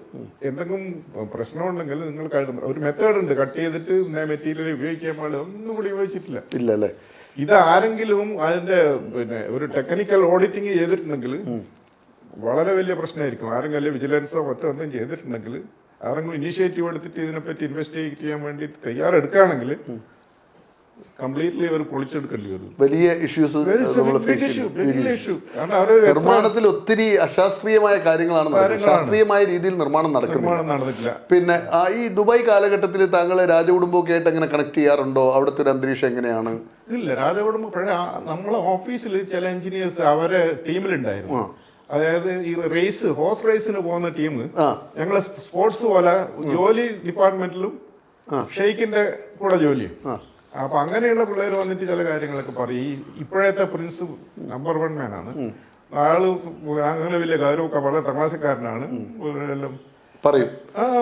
എന്തെങ്കിലും പ്രശ്നമുണ്ടെങ്കിൽ നിങ്ങൾ ഒരു മെത്തേഡ് ഉണ്ട്, കട്ട് ചെയ്തിട്ട് മെറ്റീരിയൽ ഉപയോഗിക്കാൻ പാടില്ല, ഒന്നും കൂടി ഉപയോഗിച്ചിട്ടില്ല. ഇല്ലല്ലേ? ഇത് ആരെങ്കിലും അതിന്റെ പിന്നെ ഒരു ടെക്നിക്കൽ ഓഡിറ്റിംഗ് ചെയ്തിട്ടുണ്ടെങ്കിൽ വളരെ വലിയ പ്രശ്നമായിരിക്കും. ആരെങ്കിലും വിജിലൻസോ മറ്റോ ഒന്നും ചെയ്തിട്ടുണ്ടെങ്കിൽ, ആരെങ്കിലും ഇനീഷ്യേറ്റീവ് എടുത്തിട്ട് ഇതിനെപ്പറ്റി ഇൻവെസ്റ്റിഗേറ്റ് ചെയ്യാൻ വേണ്ടി തയ്യാറെടുക്കുകയാണെങ്കിൽ കംപ്ലീറ്റ്ലി അവർ പൊളിച്ചെടുക്കേണ്ടി വരും. വലിയ ഇഷ്യൂസ് നിർമ്മാണത്തിൽ ഒത്തിരി അശാസ്ത്രീയമായ കാര്യങ്ങളാണ് നടക്കുന്നത്. ശാസ്ത്രീയമായ രീതിയിൽ നിർമ്മാണം നടക്കുന്നില്ല. പിന്നെ ഈ ദുബായ് കാലഘട്ടത്തിൽ താങ്കൾ രാജകുടുംബമൊക്കെ ആയിട്ട് എങ്ങനെ കണക്ട് ചെയ്യാറുണ്ടോ? അവിടുത്തെ ഒരു അന്തരീക്ഷം എങ്ങനെയാണ്? ഇല്ല, രാജകുടുംബം നമ്മളെ ഓഫീസിൽ ചില എഞ്ചിനീയേഴ്സ് അവരെ ടീമിലുണ്ടായിരുന്നു. അതായത് ഈ ഹോഴ്സ് റേസിന് പോകുന്ന ടീം ഞങ്ങളെ സ്പോർട്സ് പോലെ ജോലി ഡിപ്പാർട്ട്മെന്റിലും ഷെയ്ഖിന്റെ കൂടെ ജോലി. അപ്പൊ അങ്ങനെയുള്ള പിള്ളേർ വന്നിട്ട് ചില കാര്യങ്ങളൊക്കെ പറയും. ഇപ്പോഴത്തെ പ്രിൻസ് നമ്പർ 1 മാനാണ് ആള്. അങ്ങനെ വലിയ ഗൗരവമൊക്കെ, വളരെ തമാശക്കാരനാണ്. എല്ലാം പറയും.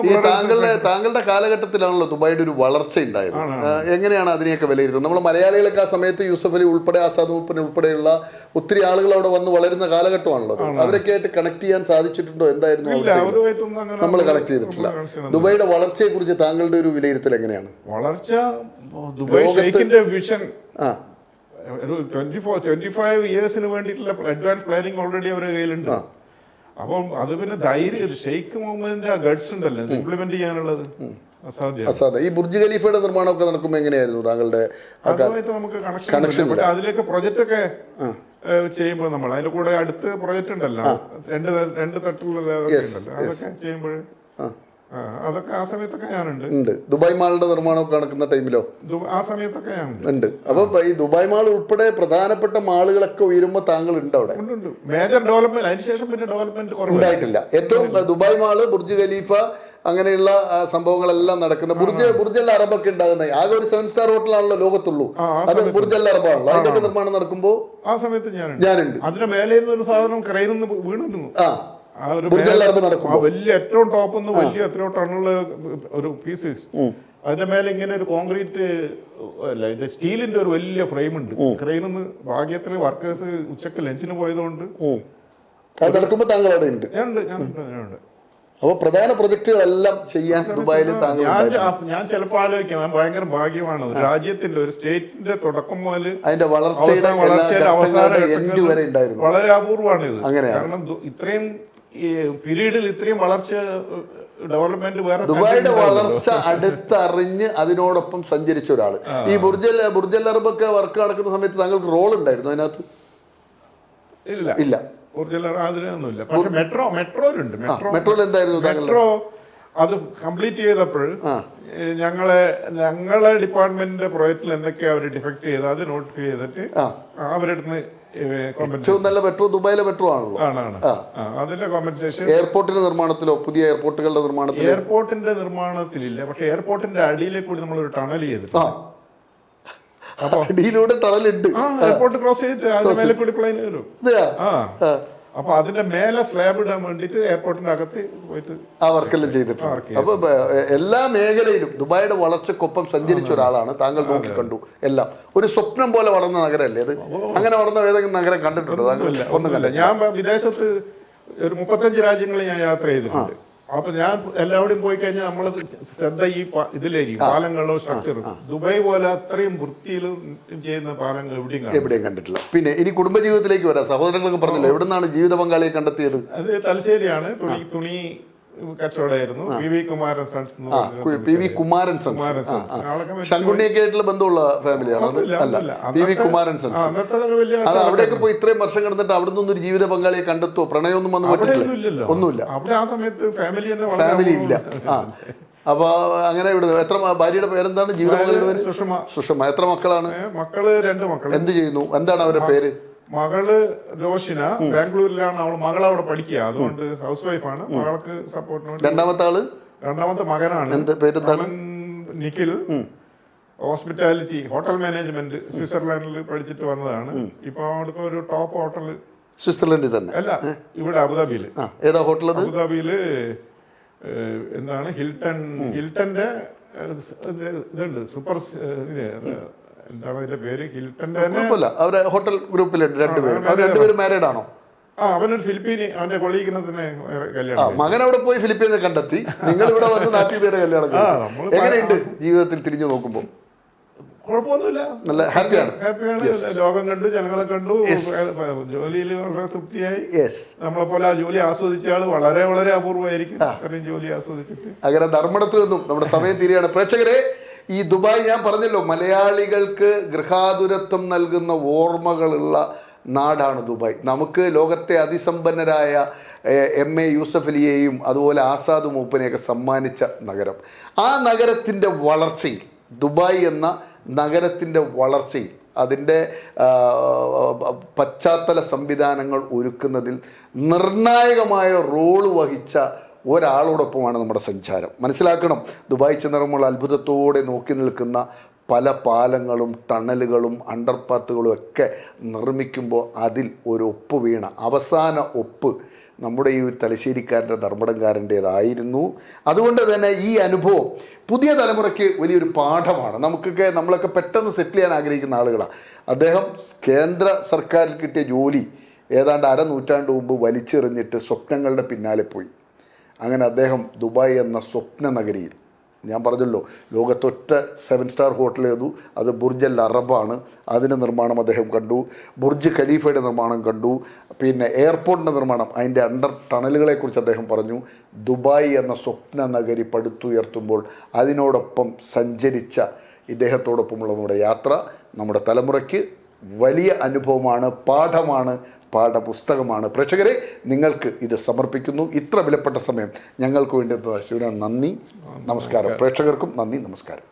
ഈ താങ്കളുടെ കാലഘട്ടത്തിലാണല്ലോ ദുബായിയുടെ ഒരു വളർച്ച ഉണ്ടായത്. എങ്ങനെയാണ് അതിനെയൊക്കെ വിലയിരുത്തുന്നത്? നമ്മൾ മലയാളികളൊക്കെ ആ സമയത്ത് യൂസഫ് അലി ഉൾപ്പെടെ, ആസാദ് മൂപ്പൻ ഉൾപ്പെടെയുള്ള ഒത്തിരി ആളുകൾ അവിടെ വന്ന് വളരുന്ന കാലഘട്ടമാണല്ലോ. അവരൊക്കെ ആയിട്ട് കണക്ട് ചെയ്യാൻ സാധിച്ചിട്ടുണ്ടോ? എന്തായിരുന്നു നമ്മൾ കണക്ട് ചെയ്തിട്ടില്ല. ദുബായിയുടെ വളർച്ചയെ കുറിച്ച് താങ്കളുടെ ഒരു വിലയിരുത്തൽ എങ്ങനെയാണ്? വളർച്ച ദുബായ് വിഷൻ 25 ഇയേഴ്സിന് വേണ്ടിയിട്ടുള്ള അഡ്വാൻസ് പ്ലാനിങ് ഓൾറെഡി അവരുടെ കയ്യിലുണ്ട്. അപ്പം അത് പിന്നെ ധൈര്യം, ഷെയ്ഖ് മുഹമ്മദിന്റെ ഗഡ്സ് ഉണ്ടല്ലോ ഇംപ്ലിമെന്റ് ചെയ്യാനുള്ളത് അസാധ്യം. ഈ ബുർജ് ഖലീഫയുടെ നിർമ്മാണമൊക്കെ നടക്കുമ്പോൾ എങ്ങനെയായിരുന്നു താങ്കളുടെ നമുക്ക് കണക്ഷൻ? അതിലേക്ക് പ്രൊജക്റ്റ് ഒക്കെ ചെയ്യുമ്പോൾ നമ്മൾ അതിന്റെ കൂടെ അടുത്ത് പ്രൊജക്റ്റ് ഉണ്ടല്ലോ, രണ്ട് തട്ടുള്ള അതൊക്കെ ചെയ്യുമ്പോൾ അതൊക്കെ ആ സമയത്തൊക്കെ ഞാനുണ്ട്. ദുബായ് മാളിന്റെ നിർമ്മാണമൊക്കെ നടക്കുന്ന ടൈമിലോ ആ സമയത്തൊക്കെ ഞാനുണ്ട്. ഉണ്ട്. അപ്പൊ ഈ ദുബായ് മാൾ ഉൾപ്പെടെ പ്രധാനപ്പെട്ട മാളുകളൊക്കെ ഉയരുമ്പോൾ താങ്കൾ ഉണ്ട് അവിടെ? മേജർ ഡെവലപ്മെന്റ് അതിനുശേഷം പിന്നെ ഡെവലപ്മെന്റ് ഉണ്ടായിട്ടില്ല. ഏറ്റവും ദുബായ് മാള്, ബുർജ് ഖലീഫ, അങ്ങനെയുള്ള സംഭവങ്ങളെല്ലാം നടക്കുന്ന ബുർജ് അൽ അറബൊക്കെ ഉണ്ടാകുന്ന ആകെ ഒരു 7 സ്റ്റാർ ഹോട്ടലാണല്ലോ ലോകത്തുള്ളൂ. അത് ബുർജ് അൽ അറബാണല്ലോ. അതിന്റെ നിർമ്മാണം നടക്കുമ്പോൾ ആ സമയത്ത് ഞാനുണ്ട്. അതിന്റെ മേലെ ഒരു സാധനം ക്രെയിനിൽ വീണിരുന്നു. വലിയ ഏറ്റവും ടോപ്പ് വലിയ എത്രയോ ടണ്ണുള്ള ഒരു പീസ്. അതിന്റെ മേലെ ഇങ്ങനെ ഒരു കോൺക്രീറ്റ് അല്ല, ഇത് സ്റ്റീലിന്റെ ഒരു വലിയ ഫ്രെയിം ഉണ്ട്. ക്രെയിനിന്ന് ഭാഗ്യത്തിന് വർക്കേഴ്സ് ഉച്ചക്ക് ലഞ്ചിന് പോയതുകൊണ്ട് നടക്കുമ്പോൾ താങ്കൾ അവിടെ ഉണ്ട്. ഞാനുണ്ട്. അപ്പൊ പ്രധാന പ്രൊജക്ടുകളെല്ലാം ചെയ്യാൻ ദുബായിൽ ഞാൻ ചിലപ്പോൾ ആലോചിക്കാം, ഞാൻ ഭയങ്കര ഭാഗ്യമാണ്. രാജ്യത്തിന്റെ ഒരു സ്റ്റേറ്റിന്റെ തുടക്കം മുതൽ അതിന്റെ വളർച്ചയുടെ അവസാനം വളരെ അപൂർവമാണ് ഇത്. കാരണം ഇത്രയും പീരീഡിൽ ഇത്രയും വളർച്ച ഡെവലപ്മെന്റ് വേറെ ദുബായിയുടെ വളർച്ച അടുത്തറിഞ്ഞ് അതിനോടൊപ്പം സഞ്ചരിച്ച ഒരാള്. ഈ ബുർജ് അൽ അറബൊക്കെ വർക്ക് നടക്കുന്ന സമയത്ത് താങ്കൾക്ക് റോൾ ഉണ്ടായിരുന്നു അതിനകത്ത്? ഇല്ല. മെട്രോയിൽ എന്തായിരുന്നു? മെട്രോ അത് കംപ്ലീറ്റ് ചെയ്തപ്പോൾ ഞങ്ങളെ ഡിപ്പാർട്ട്മെന്റിന്റെ പ്രോജക്റ്റിൽ എന്തൊക്കെയാ അവർ ഡിഫക്ട് ചെയ്ത് അത് നോട്ടിഫൈ ചെയ്തിട്ട് അവരുടെ ഏറ്റവും നല്ല മെട്രോ ദുബായിലെ മെട്രോ ആണല്ലോ. ആണ് അതിന്റെ കോമ്പൻസേഷൻ. എയർപോർട്ടിന്റെ നിർമ്മാണത്തിലോ പുതിയ എയർപോർട്ടുകളുടെ നിർമ്മാണത്തിലോ? എയർപോർട്ടിന്റെ നിർമ്മാണത്തിലില്ല, പക്ഷെ എയർപോർട്ടിന്റെ അടിയിലേക്ക് കൂടി നമ്മളൊരു ടണൽ ചെയ്തിട്ടുണ്ട്. അപ്പൊ അടിയിലൂടെ ടണലുണ്ട്. എയർപോർട്ട് ക്രോസ് ചെയ്തിട്ട് അതിന്റെ മേലെ കൂടി പ്ലെയിൻ വരും. അപ്പൊ അതിന്റെ മേലെ സ്ലാബ് ഇടാൻ വേണ്ടിട്ട് എയർപോർട്ടിന്റെ അകത്ത് പോയിട്ട് ആ വർക്കെല്ലാം ചെയ്തിട്ടുണ്ട്. അപ്പൊ എല്ലാ മേഖലയിലും ദുബായിയുടെ വളർച്ചക്കൊപ്പം സഞ്ചരിച്ച ഒരാളാണ് താങ്കൾ. നോക്കിക്കണ്ടു എല്ലാം ഒരു സ്വപ്നം പോലെ വളർന്ന നഗരമല്ലേ അത്? അങ്ങനെ വളർന്ന ഏതെങ്കിലും നഗരം കണ്ടിട്ടുണ്ടോ താങ്കൾ? ഒന്നും കണ്ടില്ല. ഞാൻ വിദേശത്ത് ഒരു 35 രാജ്യങ്ങളിൽ ഞാൻ യാത്ര ചെയ്തിട്ടുണ്ട്. അപ്പൊ ഞാൻ എല്ലാവരുടെയും പോയി കഴിഞ്ഞാൽ നമ്മള് ശ്രദ്ധ ഈ ഇതിലായിരിക്കും, പാലങ്ങളിലോ സ്ട്രക്ചറും. ദുബായ് പോലെ അത്രയും വൃത്തിയിലും ചെയ്യുന്ന പാലങ്ങൾ എവിടെയും കണ്ടിട്ടില്ല. പിന്നെ ഇനി കുടുംബജീവിതത്തിലേക്ക് വരാം. സഹോദരങ്ങളൊക്കെ പറഞ്ഞല്ലോ, എവിടുന്നാണ് ജീവിത പങ്കാളിയെ കണ്ടെത്തിയത്? അത് തലശ്ശേരിയാണ്. തുണി കച്ചവടമായിരുന്നു. P V Kumaran sons. P V Kumaran sons ശങ്കുണ്ണിയൊക്കെ ആയിട്ടുള്ള ബന്ധമുള്ള ഫാമിലിയാണ് അത്? അല്ല, പി വി കുമാരൻ സൺസ്. അത് അവിടെയൊക്കെ പോയി ഇത്രയും വർഷം കിടന്നിട്ട് അവിടെ നിന്നൊന്നും ഒരു ജീവിത പങ്കാളിയെ കണ്ടെത്തുവോ? പ്രണയമൊന്നും വന്നു പെട്ടില്ല? ഒന്നുമില്ല. ഫാമിലി ഇല്ല. അപ്പൊ അങ്ങനെ ഇവിടെ എത്ര? ഭാര്യയുടെ പേരെന്താണ്? ജീവിത പങ്കാളിയുടെ പേര് സുഷമ. എത്ര മക്കളാണ്? മക്കള് 2 മക്കൾ. എന്ത് ചെയ്യുന്നു? എന്താണ് അവരുടെ പേര്? മകള് റോഷിന ബാംഗ്ലൂരിലാണ്. മകൾ അവിടെ പഠിക്കുക, അതുകൊണ്ട് ഹൗസ് വൈഫാണ്. മകൾക്ക് സപ്പോർട്ടിന്. രണ്ടാമത്തെ മകനാണ്. പേരെന്താണ്? നിഖിൽ. ഹോസ്പിറ്റാലിറ്റി ഹോട്ടൽ മാനേജ്മെന്റ് സ്വിറ്റ്സർലാൻഡിൽ പഠിച്ചിട്ട് വന്നതാണ്. ഇപ്പൊ അവിടുത്തെ ഒരു ടോപ്പ് ഹോട്ടൽ. സ്വിറ്റ്സർലൻഡിൽ തന്നെ അല്ല, ഇവിടെ അബുദാബിയില്. ഏതാ ഹോട്ടൽ? അബുദാബിയില് എന്താണ് ഹിൽട്ടന്റെ ഇതുണ്ട്, സൂപ്പർ എന്താണ് അതിന്റെ പേര്? ഹിൽട്ടന്റെ അവരെ ഹോട്ടൽ ഗ്രൂപ്പിലുണ്ട് രണ്ടുപേരും മാരീഡ് ആണോ? അവനൊരു ഫിലിപ്പീനി, അവന്റെ കൊളീഗിനെ തന്നെ കല്യാണം. മകൻ അവിടെ പോയി ഫിലിപ്പീനെ കണ്ടെത്തി, നിങ്ങൾ ഇവിടെ വന്ന് നാട്ടിൽ നേരെ കല്യാണം. എങ്ങനെയുണ്ട് ജീവിതത്തിൽ തിരിഞ്ഞു നോക്കുമ്പോ? കുഴപ്പമൊന്നുമില്ല, നല്ല ഹാപ്പിയാണ്. ലോകം കണ്ടു, ജനങ്ങളെ കണ്ടു, ജോലിയിൽ വളരെ തൃപ്തിയായി. നമ്മളെ പോലെ ആ ജോലി ആസ്വദിച്ച ആള് വളരെ വളരെ അപൂർവമായിരിക്കും അത്രയും ജോലി ആസ്വദിച്ചിട്ട്. അങ്ങനെ ധർമ്മടത്ത് നിന്നും നമ്മുടെ സമയം തീരെയാണ്. പ്രേക്ഷകരെ, ഈ ദുബായ് ഞാൻ പറഞ്ഞല്ലോ, മലയാളികൾക്ക് ഗൃഹാതുരത്വം നൽകുന്ന ഓർമ്മകളുള്ള നാടാണ് ദുബായ്. നമുക്ക് ലോകത്തെ അതിസമ്പന്നരായ MA യൂസഫ് അലിയെയും അതുപോലെ ആസാദ് മൂപ്പനെയൊക്കെ സമ്മാനിച്ച നഗരം. ആ നഗരത്തിൻ്റെ വളർച്ചയിൽ, ദുബായ് എന്ന നഗരത്തിൻ്റെ വളർച്ചയിൽ, അതിൻ്റെ പശ്ചാത്തല സംവിധാനങ്ങൾ ഒരുക്കുന്നതിൽ നിർണായകമായ റോള് വഹിച്ച ഒരാളോടൊപ്പമാണ് നമ്മുടെ സഞ്ചാരം. മനസ്സിലാക്കണം, ദുബായ് ചെന്നിറങ്ങുമ്പോൾ അത്ഭുതത്തോടെ നോക്കി നിൽക്കുന്ന പല പാലങ്ങളും ടണലുകളും അണ്ടർപാത്തുകളും ഒക്കെ നിർമ്മിക്കുമ്പോൾ അതിൽ ഒരു ഒപ്പ് വീണ അവസാന ഒപ്പ് നമ്മുടെ ഈ ഒരു തലശ്ശേരിക്കാരൻ്റെ ധർമ്മടംകാരൻ്റേതായിരുന്നു. അതുകൊണ്ട് തന്നെ ഈ അനുഭവം പുതിയ തലമുറയ്ക്ക് വലിയൊരു പാഠമാണ്. നമ്മളൊക്കെ പെട്ടെന്ന് സെറ്റിൽ ചെയ്യാൻ ആഗ്രഹിക്കുന്ന ആളുകളാണ്. അദ്ദേഹം കേന്ദ്ര സർക്കാരിൽ കിട്ടിയ ജോലി ഏതാണ്ട് 1/2 നൂറ്റാണ്ട് മുമ്പ് വലിച്ചെറിഞ്ഞിട്ട് സ്വപ്നങ്ങളുടെ പിന്നാലെ പോയി. അങ്ങനെ അദ്ദേഹം ദുബായ് എന്ന സ്വപ്ന നഗരിയിൽ, ഞാൻ പറഞ്ഞല്ലോ, ലോകത്തൊറ്റ 7 സ്റ്റാർ ഹോട്ടൽ ചെയ്തു. അത് ബുർജ് അൽ അറബാണ്. അതിൻ്റെ നിർമ്മാണം അദ്ദേഹം കണ്ടു. ബുർജ് ഖലീഫയുടെ നിർമ്മാണം കണ്ടു. പിന്നെ എയർപോർട്ടിൻ്റെ നിർമ്മാണം, അതിൻ്റെ അണ്ടർ ടണലുകളെക്കുറിച്ച് അദ്ദേഹം പറഞ്ഞു. ദുബായ് എന്ന സ്വപ്ന നഗരി പടുത്തുയർത്തുമ്പോൾ അതിനോടൊപ്പം സഞ്ചരിച്ച ഇദ്ദേഹത്തോടൊപ്പമുള്ള നമ്മുടെ യാത്ര നമ്മുടെ തലമുറയ്ക്ക് വലിയ അനുഭവമാണ്, പാഠമാണ്, പാഠപുസ്തകമാണ്. പ്രേക്ഷകരെ, നിങ്ങൾക്ക് ഇത് സമർപ്പിക്കുന്നു. ഇത്ര വിലപ്പെട്ട സമയം ഞങ്ങൾക്ക് വേണ്ടി ശിവന, നന്ദി, നമസ്കാരം. പ്രേക്ഷകർക്കും നന്ദി, നമസ്കാരം.